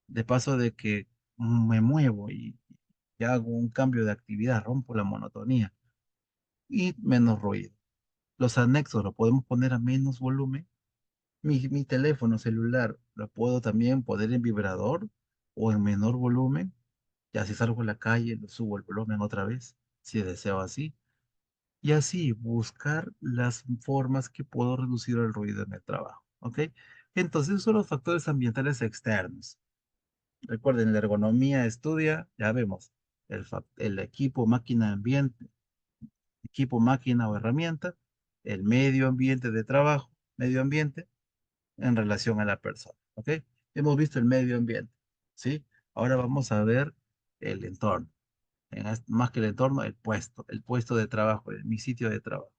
De paso de que me muevo y hago un cambio de actividad, rompo la monotonía y menos ruido. Los anexos lo podemos poner a menos volumen. Mi teléfono celular lo puedo también poner en vibrador o en menor volumen. Ya si salgo a la calle, lo subo el volumen otra vez, si deseo así. Y así buscar las formas que puedo reducir el ruido en el trabajo. ¿Ok? Entonces, esos son los factores ambientales externos. Recuerden, la ergonomía estudia, ya vemos, el equipo, máquina, ambiente, equipo, máquina o herramienta, el medio ambiente de trabajo, medio ambiente en relación a la persona. ¿Ok? Hemos visto el medio ambiente. ¿Sí? Ahora vamos a ver el entorno. Más que el entorno, el puesto de trabajo, mi sitio de trabajo.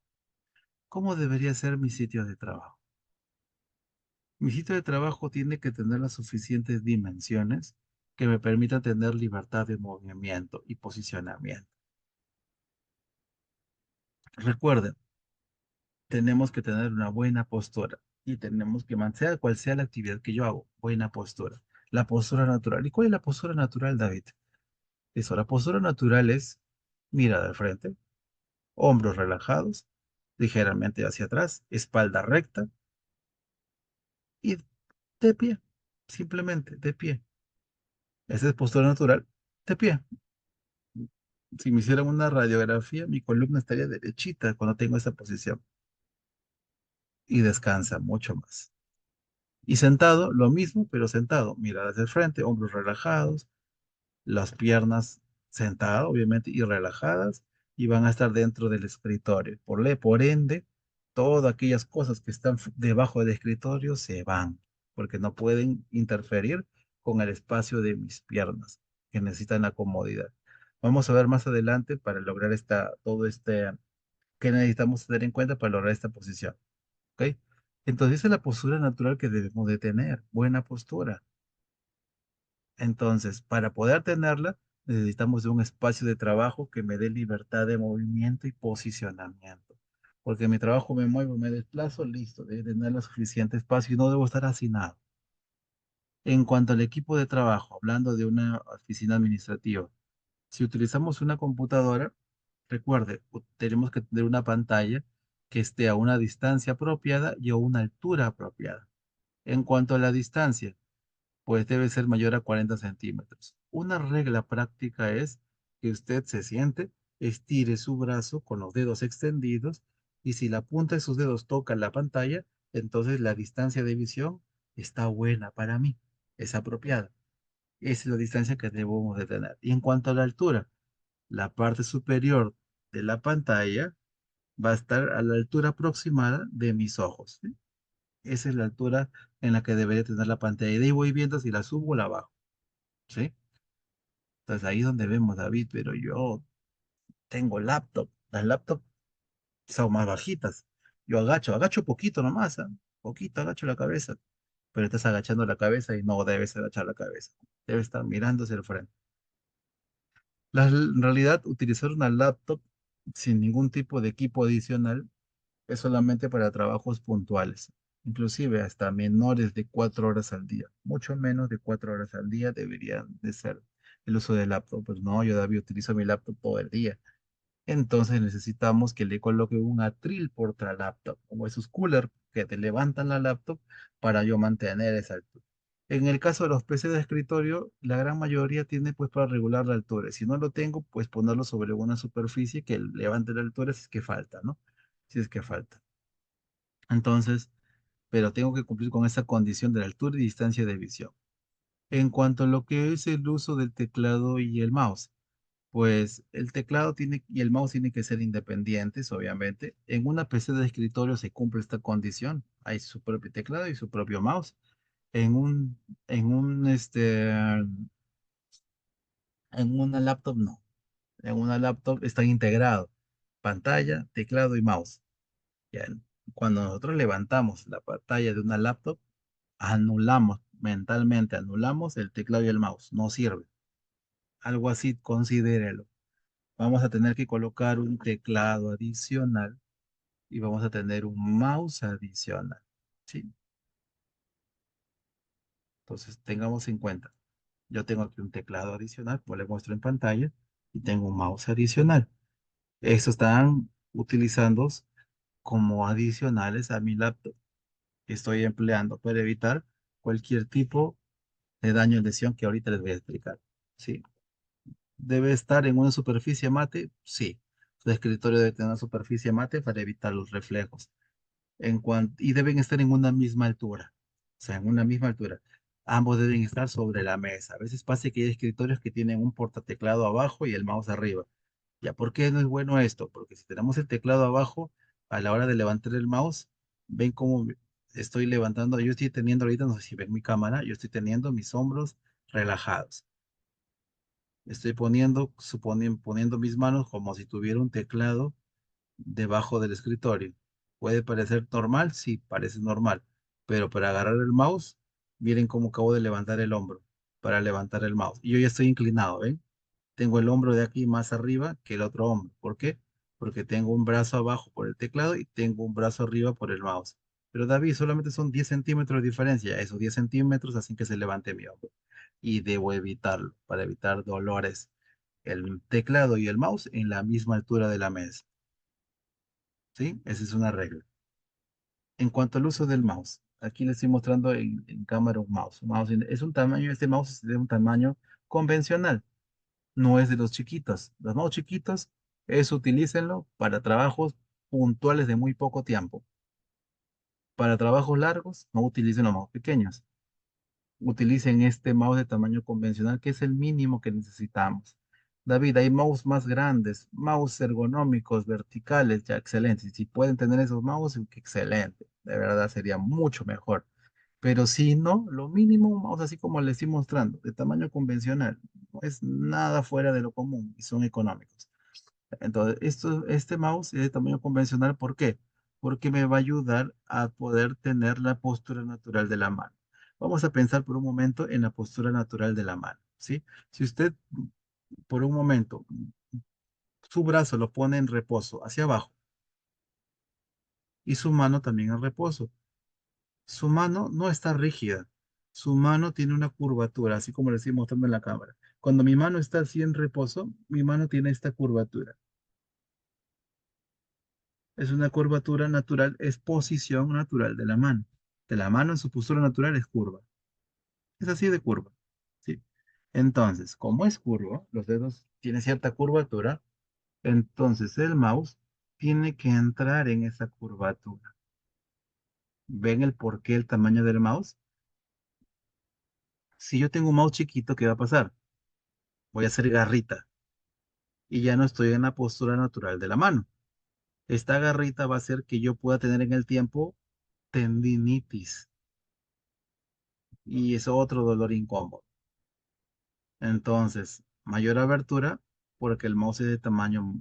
¿Cómo debería ser mi sitio de trabajo? Mi sitio de trabajo tiene que tener las suficientes dimensiones que me permitan tener libertad de movimiento y posicionamiento. Recuerden, tenemos que tener una buena postura y tenemos que mantener cual sea la actividad que yo hago, buena postura. La postura natural. ¿Y cuál es la postura natural, David? Eso, la postura natural es mirada al frente, hombros relajados, ligeramente hacia atrás, espalda recta y de pie, simplemente de pie. Esa es postura natural, de pie. Si me hicieran una radiografía, mi columna estaría derechita cuando tengo esa posición y descansa mucho más. Y sentado, lo mismo, pero sentado, miradas de frente, hombros relajados, las piernas sentadas, obviamente, y relajadas, y van a estar dentro del escritorio. Por ende, todas aquellas cosas que están debajo del escritorio se van, porque no pueden interferir con el espacio de mis piernas, que necesitan la comodidad. Vamos a ver más adelante para lograr todo este, que necesitamos tener en cuenta para lograr esta posición. ¿Ok? Entonces, esa es la postura natural que debemos de tener, buena postura. Entonces, para poder tenerla, necesitamos de un espacio de trabajo que me dé libertad de movimiento y posicionamiento. Porque mi trabajo me muevo, me desplazo, listo, debe tener el suficiente espacio y no debo estar hacinado. En cuanto al equipo de trabajo, hablando de una oficina administrativa, si utilizamos una computadora, recuerde, tenemos que tener una pantalla que esté a una distancia apropiada y a una altura apropiada. En cuanto a la distancia, pues debe ser mayor a 40 centímetros. Una regla práctica es que usted se siente, estire su brazo con los dedos extendidos y si la punta de sus dedos toca la pantalla, entonces la distancia de visión está buena para mí, es apropiada. Esa es la distancia que debemos de tener. Y en cuanto a la altura, la parte superior de la pantalla va a estar a la altura aproximada de mis ojos. ¿Sí? Esa es la altura en la que debería tener la pantalla. Y de ahí voy viendo si la subo o la bajo. ¿Sí? Entonces ahí es donde vemos, David, pero yo tengo laptop. Las laptops son más bajitas. Yo agacho poquito nomás, ¿ah? Poquito agacho la cabeza. Pero estás agachando la cabeza y no debes agachar la cabeza. Debes estar mirando hacia el frente. En realidad, utilizar una laptop sin ningún tipo de equipo adicional es solamente para trabajos puntuales, inclusive hasta menores de 4 horas al día. Mucho menos de 4 horas al día deberían de ser el uso de laptop. Pues no, yo David utilizo mi laptop todo el día. Entonces necesitamos que le coloque un atril por laptop, como esos coolers que te levantan la laptop para yo mantener esa altura. En el caso de los PC de escritorio, la gran mayoría tiene pues para regular la altura. Si no lo tengo, pues ponerlo sobre una superficie que levante la altura si es que falta, ¿no? Si es que falta. Entonces, pero tengo que cumplir con esa condición de la altura y distancia de visión. En cuanto a lo que es el uso del teclado y el mouse, pues el teclado tiene y el mouse tienen que ser independientes, obviamente. En una PC de escritorio se cumple esta condición. Hay su propio teclado y su propio mouse. En un, en una laptop no. En una laptop están integrados pantalla, teclado y mouse. Ya, cuando nosotros levantamos la pantalla de una laptop, anulamos mentalmente, anulamos el teclado y el mouse. No sirve. Algo así, considérelo. Vamos a tener que colocar un teclado adicional y vamos a tener un mouse adicional. ¿Sí? Entonces, tengamos en cuenta. Yo tengo aquí un teclado adicional, pues le muestro en pantalla, y tengo un mouse adicional. Estos están utilizando como adicionales a mi laptop que estoy empleando para evitar cualquier tipo de daño o lesión que ahorita les voy a explicar. ¿Sí? ¿Debe estar en una superficie mate? Sí. Su escritorio debe tener una superficie mate para evitar los reflejos. Y deben estar en una misma altura. O sea, en una misma altura. Ambos deben estar sobre la mesa. A veces pasa que hay escritorios que tienen un portateclado abajo y el mouse arriba. ¿Ya por qué no es bueno esto? Porque si tenemos el teclado abajo, a la hora de levantar el mouse, ven cómo estoy levantando. Yo estoy teniendo ahorita, no sé si ven mi cámara, yo estoy teniendo mis hombros relajados. Estoy poniendo mis manos como si tuviera un teclado debajo del escritorio. ¿Puede parecer normal? Sí, parece normal. Pero para agarrar el mouse, miren cómo acabo de levantar el hombro para levantar el mouse. Y yo ya estoy inclinado, ¿ven? Tengo el hombro de aquí más arriba que el otro hombro. ¿Por qué? Porque tengo un brazo abajo por el teclado y tengo un brazo arriba por el mouse. Pero David, solamente son 10 centímetros de diferencia. Esos 10 centímetros hacen que se levante mi hombro. Y debo evitarlo para evitar dolores. El teclado y el mouse en la misma altura de la mesa. ¿Sí? Esa es una regla. En cuanto al uso del mouse, aquí les estoy mostrando en cámara un mouse. Es un tamaño, este mouse es de un tamaño convencional, no es de los chiquitos. Los mouse chiquitos, utilícenlo para trabajos puntuales de muy poco tiempo. Para trabajos largos, no utilicen los mouse pequeños. Utilicen este mouse de tamaño convencional, que es el mínimo que necesitamos. David, hay mouse más grandes, mouse ergonómicos, verticales, ya excelente. Si pueden tener esos mouse, excelente. De verdad sería mucho mejor. Pero si no, lo mínimo, un mouse así como les estoy mostrando, de tamaño convencional, no es nada fuera de lo común y son económicos. Entonces, este mouse es de tamaño convencional, ¿por qué? Porque me va a ayudar a poder tener la postura natural de la mano. Vamos a pensar por un momento en la postura natural de la mano, ¿sí? Si usted por un momento su brazo lo pone en reposo hacia abajo y su mano también en reposo, su mano no está rígida, su mano tiene una curvatura, así como le estoy mostrando en la cámara. Cuando mi mano está así en reposo, mi mano tiene esta curvatura. Es una curvatura natural, es posición natural de la mano. De la mano en su postura natural es curva. Es así de curva. ¿Sí? Entonces, como es curvo, los dedos tienen cierta curvatura, entonces el mouse tiene que entrar en esa curvatura. ¿Ven el porqué el tamaño del mouse? Si yo tengo un mouse chiquito, ¿qué va a pasar? Voy a hacer garrita y ya no estoy en la postura natural de la mano. Esta garrita va a hacer que yo pueda tener en el tiempo tendinitis y es otro dolor incómodo. Entonces, mayor abertura porque el mouse es de tamaño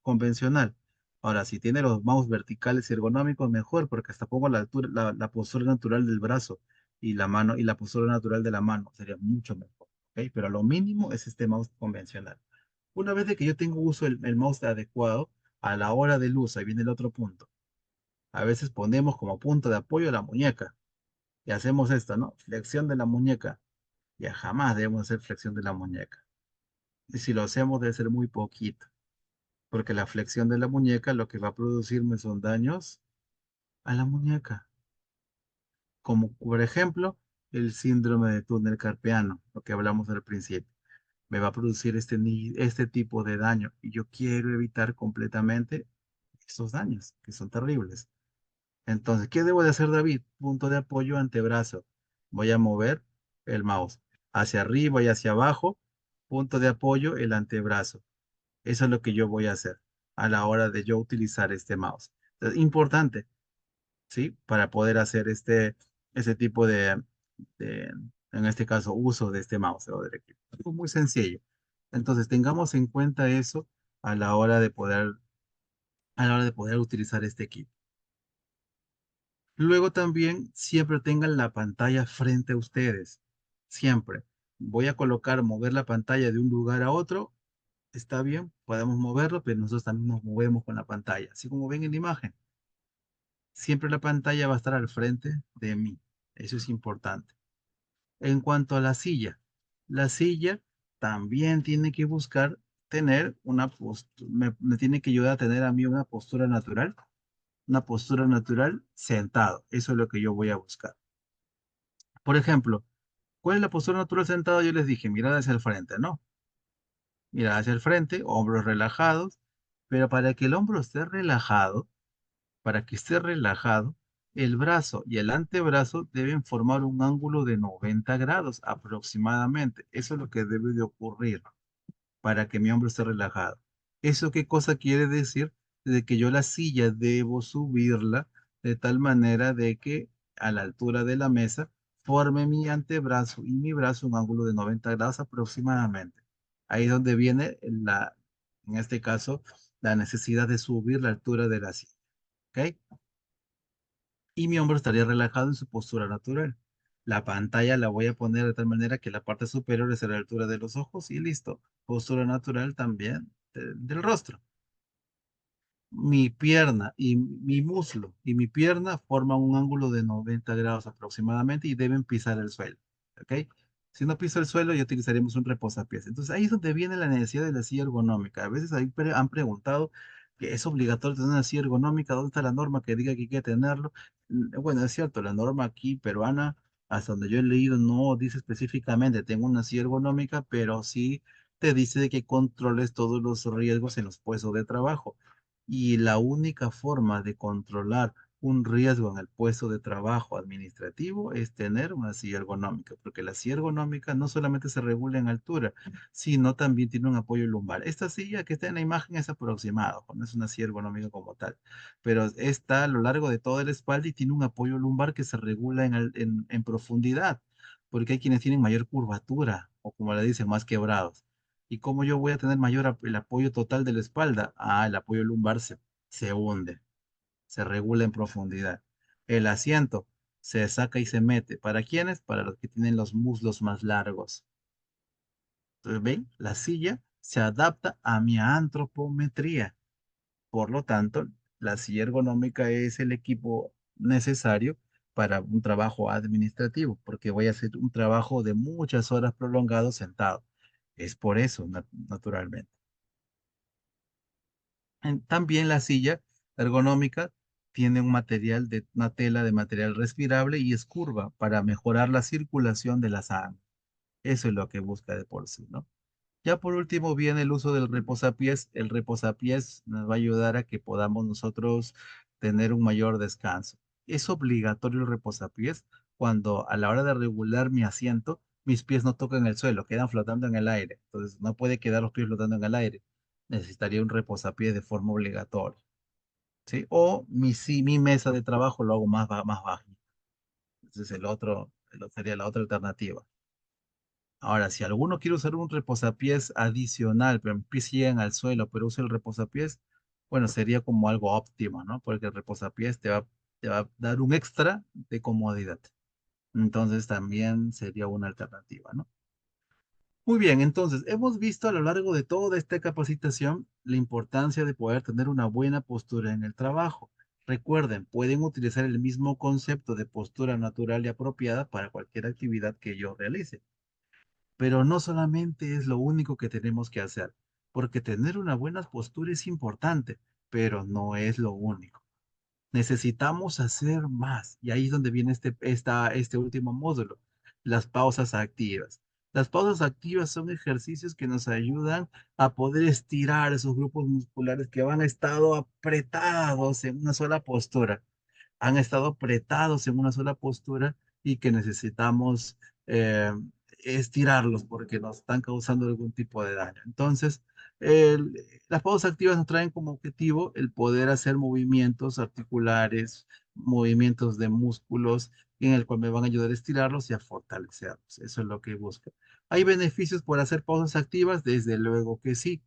convencional. Ahora, si tiene los mouse verticales y ergonómicos, mejor, porque hasta pongo la altura, la postura natural del brazo y la mano y la postura natural de la mano. Sería mucho mejor. ¿Ok? Pero lo mínimo es este mouse convencional. Una vez de que yo tengo uso el mouse adecuado, a la hora del uso, ahí viene el otro punto. A veces ponemos como punto de apoyo la muñeca y hacemos esto, ¿no? Flexión de la muñeca. Ya jamás debemos hacer flexión de la muñeca. Y si lo hacemos debe ser muy poquito, porque la flexión de la muñeca lo que va a producirme son daños a la muñeca. Como por ejemplo, el síndrome de túnel carpiano, lo que hablamos al principio. Me va a producir este tipo de daño y yo quiero evitar completamente estos daños, que son terribles. Entonces, ¿qué debo de hacer, David? Punto de apoyo, antebrazo. Voy a mover el mouse hacia arriba y hacia abajo. Punto de apoyo, el antebrazo. Eso es lo que yo voy a hacer a la hora de yo utilizar este mouse. Entonces, importante, ¿sí? Para poder hacer ese tipo de, en este caso, uso de este mouse o del equipo. Algo muy sencillo. Entonces, tengamos en cuenta eso a la hora de poder, a la hora de poder utilizar este equipo. Luego también siempre tengan la pantalla frente a ustedes. Siempre. Voy a colocar, mover la pantalla de un lugar a otro. Está bien, podemos moverlo, pero nosotros también nos movemos con la pantalla. Así como ven en la imagen. Siempre la pantalla va a estar al frente de mí. Eso es importante. En cuanto a la silla también tiene que buscar tener una postura, me tiene que ayudar a tener a mí una postura natural sentado. Eso es lo que yo voy a buscar. Por ejemplo, ¿cuál es la postura natural sentado? Yo les dije, mirada hacia el frente, ¿no? Mirada hacia el frente, hombros relajados, pero para que el hombro esté relajado, para que esté relajado, el brazo y el antebrazo deben formar un ángulo de 90 grados aproximadamente. Eso es lo que debe de ocurrir para que mi hombro esté relajado. ¿Eso qué cosa quiere decir? De que yo la silla debo subirla de tal manera de que a la altura de la mesa forme mi antebrazo y mi brazo un ángulo de 90 grados aproximadamente. Ahí es donde viene en este caso, la necesidad de subir la altura de la silla. ¿Ok? Y mi hombro estaría relajado en su postura natural. La pantalla la voy a poner de tal manera que la parte superior es a la altura de los ojos y listo. Postura natural también del rostro. Mi pierna y mi muslo y mi pierna forman un ángulo de 90 grados aproximadamente y deben pisar el suelo. ¿Ok? Si no piso el suelo, ya utilizaríamos un reposapiés. Entonces ahí es donde viene la necesidad de la silla ergonómica. A veces ahí han preguntado que es obligatorio tener una silla ergonómica. ¿Dónde está la norma que diga que hay que tenerlo? Bueno, es cierto, la norma aquí peruana, hasta donde yo he leído, no dice específicamente tengo una silla ergonómica, pero sí te dice de que controles todos los riesgos en los puestos de trabajo. Y la única forma de controlar un riesgo en el puesto de trabajo administrativo es tener una silla ergonómica, porque la silla ergonómica no solamente se regula en altura, sino también tiene un apoyo lumbar. Esta silla que está en la imagen es aproximado, no es una silla ergonómica como tal, pero está a lo largo de toda la espalda y tiene un apoyo lumbar que se regula en profundidad, porque hay quienes tienen mayor curvatura o como le dicen, más quebrados. ¿Y cómo yo voy a tener el apoyo total de la espalda? Ah, el apoyo lumbar se hunde, se regula en profundidad. El asiento se saca y se mete. ¿Para quiénes? Para los que tienen los muslos más largos. Entonces, ¿ven? La silla se adapta a mi antropometría. Por lo tanto, la silla ergonómica es el equipo necesario para un trabajo administrativo, porque voy a hacer un trabajo de muchas horas prolongado sentado. Es por eso, naturalmente. También la silla ergonómica tiene una tela de material respirable y es curva para mejorar la circulación de la sangre. Eso es lo que busca de por sí, ¿no? Ya por último viene el uso del reposapiés. El reposapiés nos va a ayudar a que podamos nosotros tener un mayor descanso. Es obligatorio el reposapiés cuando a la hora de regular mi asiento, mis pies no tocan el suelo, quedan flotando en el aire. Entonces no puede quedar los pies flotando en el aire. Necesitaría un reposapiés de forma obligatoria, ¿sí? O mi mesa de trabajo lo hago más bajito. Entonces sería la otra alternativa. Ahora, si alguno quiere usar un reposapiés adicional, pero mis pies llegan al suelo, pero usa el reposapiés, bueno, sería como algo óptimo, ¿no? Porque el reposapiés te va a dar un extra de comodidad. Entonces también sería una alternativa, ¿no? Muy bien, entonces hemos visto a lo largo de toda esta capacitación la importancia de poder tener una buena postura en el trabajo. Recuerden, pueden utilizar el mismo concepto de postura natural y apropiada para cualquier actividad que yo realice. Pero no solamente es lo único que tenemos que hacer, porque tener una buena postura es importante, pero no es lo único. Necesitamos hacer más, y ahí es donde viene este último módulo. las pausas activas. Las pausas activas son ejercicios que nos ayudan a poder estirar esos grupos musculares que han estado apretados en una sola postura, han estado apretados en una sola postura y que necesitamos eh, estirarlos porque nos están causando algún tipo de daño. Entonces, el- las pausas activas nos traen como objetivo el poder hacer movimientos articulares, movimientos de músculos en el cual me van a ayudar a estirarlos y a fortalecerlos. Eso es lo que busca. ¿Hay beneficios por hacer pausas activas? Desde luego que sí,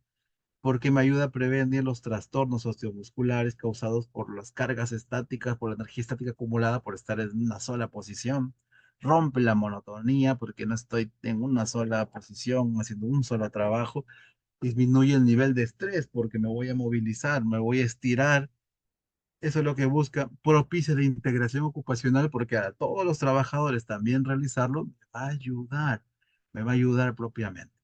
porque me ayuda a prevenir los trastornos osteomusculares causados por las cargas estáticas, por la energía estática acumulada por estar en una sola posición. Rompe la monotonía porque no estoy en una sola posición haciendo un solo trabajo. Disminuye el nivel de estrés porque me voy a movilizar, me voy a estirar. Eso es lo que busca. Propicia la integración ocupacional porque a todos los trabajadores también realizarlo me va a ayudar propiamente.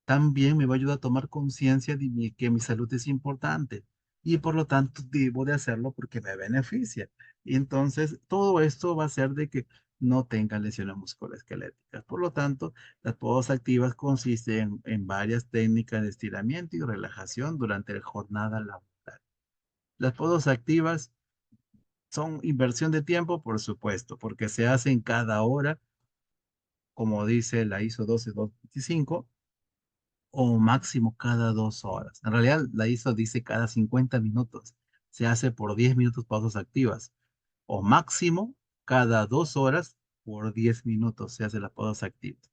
También me va a ayudar a tomar conciencia de que mi salud es importante y por lo tanto debo de hacerlo porque me beneficia. Y entonces todo esto va a hacer de que no tenga lesiones musculoesqueléticas. Por lo tanto, las pausas activas consisten en varias técnicas de estiramiento y relajación durante la jornada laboral. Las pausas activas son inversión de tiempo, por supuesto, porque se hacen cada hora, como dice la ISO 12225 o máximo cada 2 horas. En realidad, la ISO dice cada 50 minutos. Se hace por 10 minutos pausas activas. O máximo cada 2 horas por 10 minutos se hace las pausas activas.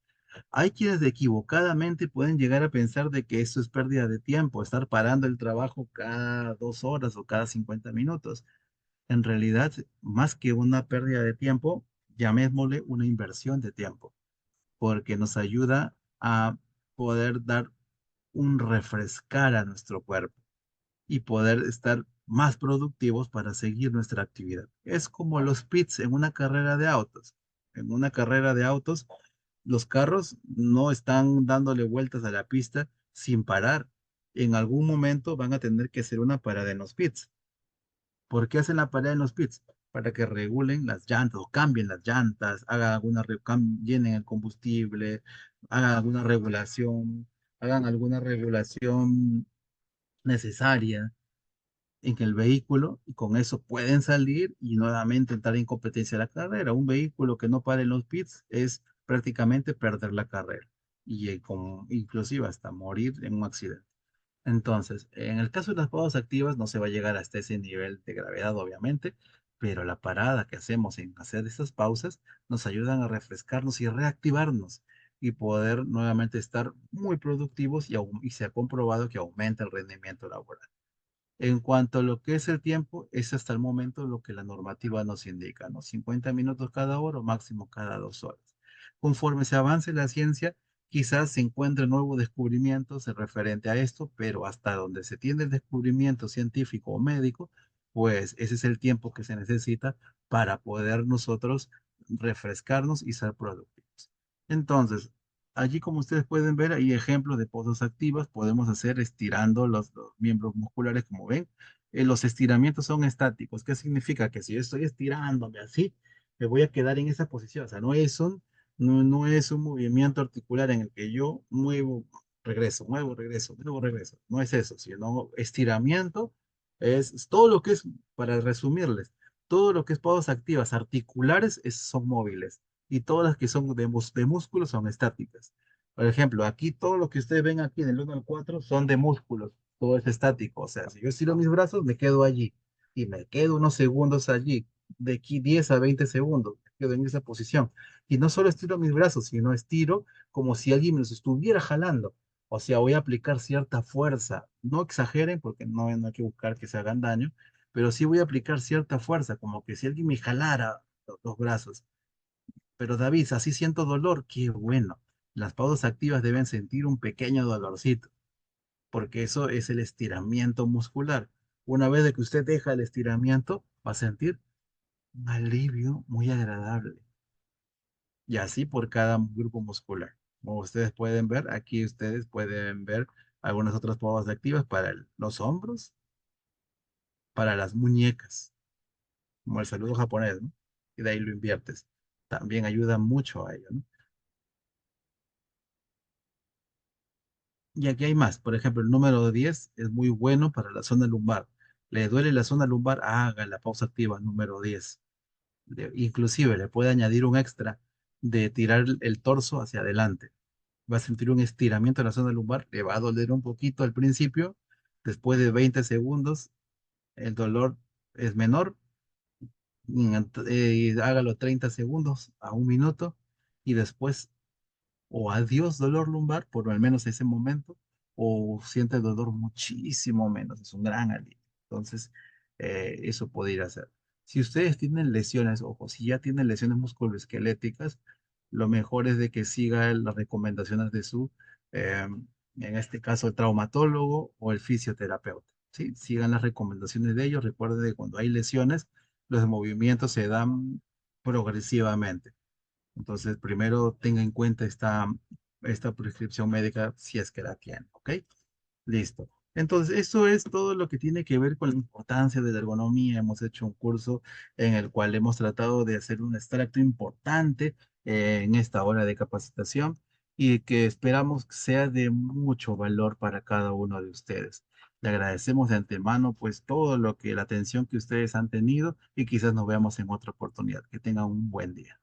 Hay quienes equivocadamente pueden llegar a pensar de que esto es pérdida de tiempo, estar parando el trabajo cada 2 horas o cada 50 minutos. En realidad, más que una pérdida de tiempo, llamémosle una inversión de tiempo, porque nos ayuda a poder dar un refrescar a nuestro cuerpo y poder estar más productivos para seguir nuestra actividad. Es como los pits en una carrera de autos. En una carrera de autos, los carros no están dándole vueltas a la pista sin parar. En algún momento van a tener que hacer una parada en los pits. ¿Por qué hacen la parada en los pits? Para que regulen las llantas o cambien las llantas, hagan llenen el combustible, hagan alguna regulación necesaria en el vehículo y con eso pueden salir y nuevamente entrar en competencia a la carrera. Un vehículo que no pare en los pits es prácticamente perder la carrera y inclusive hasta morir en un accidente. Entonces, en el caso de las pausas activas no se va a llegar hasta ese nivel de gravedad, obviamente, pero la parada que hacemos en hacer estas pausas nos ayudan a refrescarnos y reactivarnos y poder nuevamente estar muy productivos y se ha comprobado que aumenta el rendimiento laboral. En cuanto a lo que es el tiempo, es hasta el momento lo que la normativa nos indica, ¿no? 50 minutos cada hora o máximo cada 2 horas. Conforme se avance la ciencia, quizás se encuentren nuevos descubrimientos en referente a esto, pero hasta donde se tiene el descubrimiento científico o médico, pues ese es el tiempo que se necesita para poder nosotros refrescarnos y ser productivos. Entonces, allí, como ustedes pueden ver, hay ejemplos de pausas activas. Podemos hacer estirando los miembros musculares, como ven. Los estiramientos son estáticos. ¿Qué significa? Que si yo estoy estirándome así, me voy a quedar en esa posición. O sea, no es un movimiento articular en el que yo muevo, regreso, muevo, regreso, muevo, regreso. No es eso, sino estiramiento es todo lo que es, para resumirles, todo lo que es pausas activas articulares son móviles y todas las que son de músculos son estáticas. Por ejemplo, aquí todo lo que ustedes ven aquí en el 1 al 4 son de músculos, todo es estático. O sea, si yo estiro mis brazos, me quedo allí y me quedo unos segundos allí, de aquí 10 a 20 segundos, me quedo en esa posición. Y no solo estiro mis brazos, sino estiro como si alguien me los estuviera jalando. O sea, voy a aplicar cierta fuerza. No exageren porque no hay que buscar que se hagan daño, pero sí voy a aplicar cierta fuerza, como que si alguien me jalara los brazos. Pero David, así siento dolor. Qué bueno. Las pausas activas deben sentir un pequeño dolorcito, porque eso es el estiramiento muscular. Una vez de que usted deja el estiramiento, va a sentir un alivio muy agradable. Y así por cada grupo muscular. Como ustedes pueden ver, aquí ustedes pueden ver algunas otras pausas activas para los hombros, para las muñecas, como el saludo japonés, ¿no? Y de ahí lo inviertes. también ayuda mucho a ello, ¿no? Y aquí hay más. Por ejemplo, el número 10 es muy bueno para la zona lumbar. ¿Le duele la zona lumbar? Haga la pausa activa número 10. Inclusive le puede añadir un extra de tirar el torso hacia adelante. Va a sentir un estiramiento en la zona lumbar, le va a doler un poquito al principio, después de 20 segundos el dolor es menor, hágalo 30 segundos a un minuto y después o adiós dolor lumbar, por al menos ese momento, o siente el dolor muchísimo menos, es un gran alivio. Entonces, eso puede ir a hacer. Si ustedes tienen lesiones, ojo, si ya tienen lesiones musculoesqueléticas, lo mejor es de que siga las recomendaciones de su, en este caso, el traumatólogo o el fisioterapeuta. ¿Sí? Sigan las recomendaciones de ellos. Recuerden que cuando hay lesiones, los movimientos se dan progresivamente. Entonces, primero tenga en cuenta esta prescripción médica si es que la tiene, ¿ok? Listo. Entonces, eso es todo lo que tiene que ver con la importancia de la ergonomía. Hemos hecho un curso en el cual hemos tratado de hacer un extracto importante en esta hora de capacitación y que esperamos que sea de mucho valor para cada uno de ustedes. Le agradecemos de antemano pues todo lo que la atención que ustedes han tenido y quizás nos veamos en otra oportunidad. Que tengan un buen día.